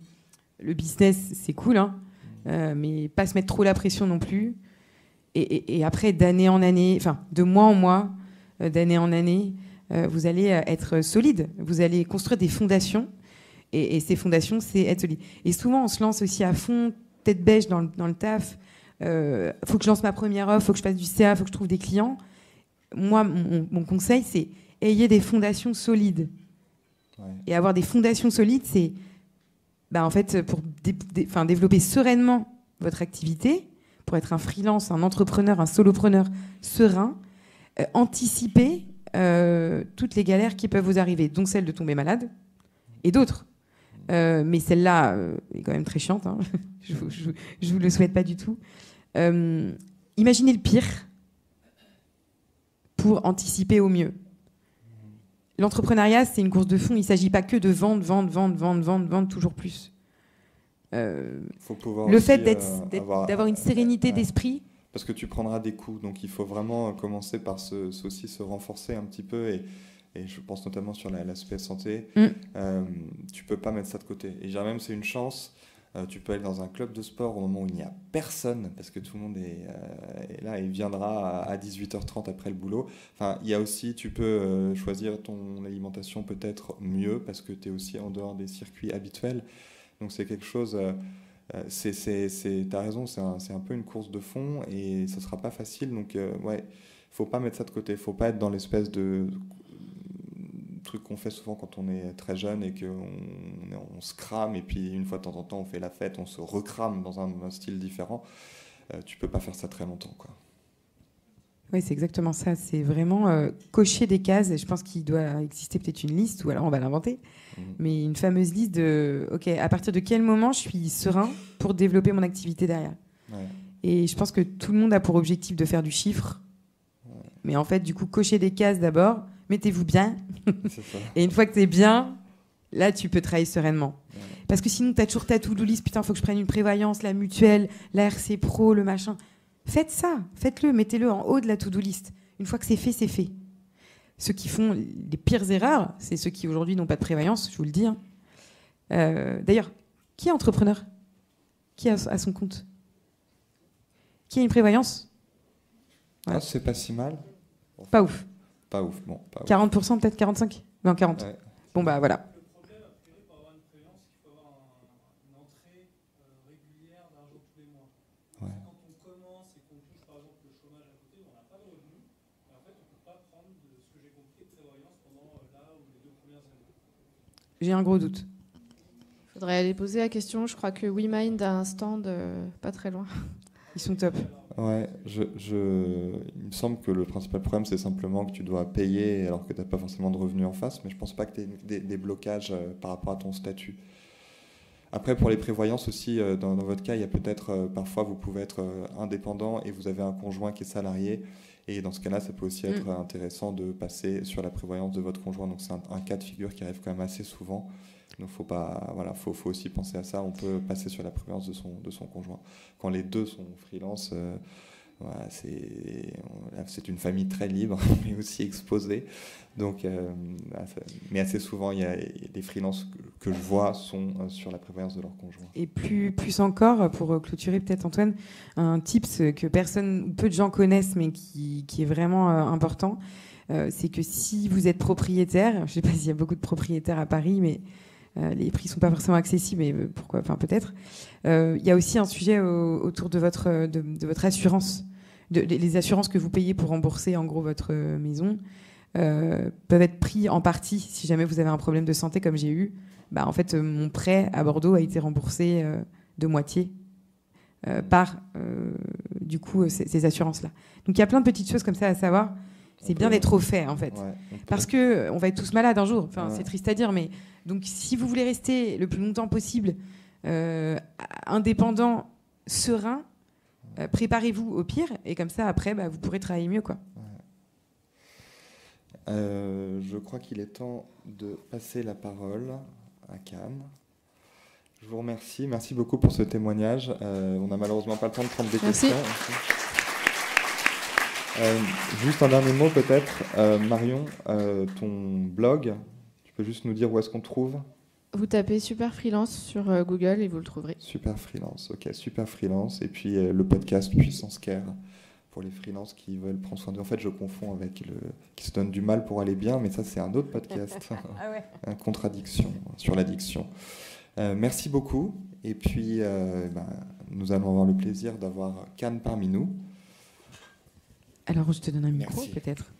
Le business, c'est cool, hein, mais pas se mettre trop la pression non plus. Et après, d'année en année, enfin, de mois en mois, d'année en année, vous allez être solide. Vous allez construire des fondations. Et ces fondations, c'est être solide. Et souvent, on se lance aussi à fond, tête bêche dans le taf. Faut que je lance ma première offre, faut que je fasse du CA, faut que je trouve des clients. Moi, mon conseil, c'est ayez des fondations solides. Ouais. Et avoir des fondations solides, c'est en fait, pour développer sereinement votre activité, pour être un freelance, un entrepreneur, un solopreneur serein, anticiper toutes les galères qui peuvent vous arriver, dont celle de tomber malade et d'autres. Mais celle-là est quand même très chiante, hein. Je vous le souhaite pas du tout. Imaginez le pire pour anticiper au mieux. L'entrepreneuriat, c'est une course de fond. Il ne s'agit pas que de vendre toujours plus. Faut pouvoir le fait d'avoir une sérénité d'esprit. Parce que tu prendras des coups, donc il faut vraiment commencer par se renforcer un petit peu, et je pense notamment sur l'aspect santé. Tu peux pas mettre ça de côté. Et je dirais même, c'est une chance. Tu peux aller dans un club de sport au moment où il n'y a personne, parce que tout le monde est là et viendra à 18h30 après le boulot. Enfin, il y a aussi, tu peux choisir ton alimentation peut-être mieux, parce que tu es aussi en dehors des circuits habituels. Donc c'est quelque chose, t'as raison, c'est un peu une course de fond, et ça ne sera pas facile. Donc ouais, il ne faut pas mettre ça de côté, il ne faut pas être dans l'espèce de truc qu'on fait souvent quand on est très jeune et qu'on se crame, et puis une fois de temps en temps on fait la fête, on se recrame dans un style différent. Tu peux pas faire ça très longtemps, quoi. Oui, c'est exactement ça. C'est vraiment cocher des cases. Et je pense qu'il doit exister peut-être une liste, ou alors on va l'inventer, mais une fameuse liste de OK, à partir de quel moment je suis serein pour développer mon activité derrière. Ouais. Et je pense que tout le monde a pour objectif de faire du chiffre. Ouais. Mais en fait, du coup, cocher des cases d'abord, mettez-vous bien. C'est ça. Et une fois que tu es bien, là, tu peux travailler sereinement. Ouais. Parce que sinon, tu as toujours ta to-do list. Putain, il faut que je prenne une prévoyance, la mutuelle, la RC Pro, le machin. Faites ça, faites-le, mettez-le en haut de la to-do list. Une fois que c'est fait, c'est fait. Ceux qui font les pires erreurs, c'est ceux qui aujourd'hui n'ont pas de prévoyance, je vous le dis. Hein. D'ailleurs, qui est entrepreneur ? Qui a son compte ? Qui a une prévoyance ? Voilà. Ah, c'est pas si mal. Pas ouf. Pas ouf, bon. Pas ouf. 40%, peut-être 45 ? Non, 40. Ouais. Bon, bah voilà. Le problème, a priori, pour avoir une prévoyance, il faut avoir une entrée régulière d'argent tous les mois. Ouais. Quand on commence et qu'on touche, par exemple, le chômage à côté, on n'a pas de revenus. Et en fait, on ne peut pas prendre, de ce que j'ai compris, de prévoyance pendant là ou les 2 premières années. J'ai un gros doute. Il faudrait aller poser la question. Je crois que WeMind a un stand pas très loin. Ils sont top. Ouais, il me semble que le principal problème, c'est simplement que tu dois payer alors que tu n'as pas forcément de revenus en face, mais je ne pense pas que tu aies des blocages par rapport à ton statut. Après, pour les prévoyances aussi, dans votre cas, il y a peut-être, parfois, vous pouvez être indépendant et vous avez un conjoint qui est salarié. Et dans ce cas-là, ça peut aussi être intéressant de passer sur la prévoyance de votre conjoint. Donc c'est un cas de figure qui arrive quand même assez souvent. Donc faut aussi penser à ça. On peut passer sur la prévoyance de son conjoint. Quand les deux sont freelance, c'est une famille très libre, mais aussi exposée. Donc, mais assez souvent, il y a des freelances que je vois sont sur la prévoyance de leur conjoint. Et plus encore, pour clôturer peut-être Antoine, un tips que peu de gens connaissent, mais qui est vraiment important, c'est que si vous êtes propriétaire, je ne sais pas s'il y a beaucoup de propriétaires à Paris, mais les prix ne sont pas forcément accessibles, mais pourquoi, enfin peut-être. Il y a aussi un sujet autour de votre assurance. Les assurances que vous payez pour rembourser en gros votre maison peuvent être pris en partie si jamais vous avez un problème de santé comme j'ai eu. En fait, mon prêt à Bordeaux a été remboursé de moitié par du coup ces assurances-là. Donc il y a plein de petites choses comme ça à savoir. C'est bien d'être au fait en fait, parce que on va être tous malades un jour. Enfin, c'est triste à dire, mais donc si vous voulez rester le plus longtemps possible indépendant, serein, préparez-vous au pire et comme ça après vous pourrez travailler mieux quoi. Je crois qu'il est temps de passer la parole à Cannes. Je vous remercie. Merci beaucoup pour ce témoignage. On n'a malheureusement pas le temps de prendre des questions. Juste un dernier mot peut-être. Marion, ton blog, tu peux juste nous dire où est-ce qu'on trouve ? Vous tapez Super Freelance sur Google et vous le trouverez. Super Freelance, ok, Super Freelance. Et puis le podcast Puissance Care pour les freelances qui veulent prendre soin d'eux. En fait, je confonds avec qui se donne du mal pour aller bien, mais ça, c'est un autre podcast. Ah ouais. Une contradiction sur l'addiction. Merci beaucoup. Et puis, nous allons avoir le plaisir d'avoir Cannes parmi nous. Alors, je te donne un micro, Merci. peut-être.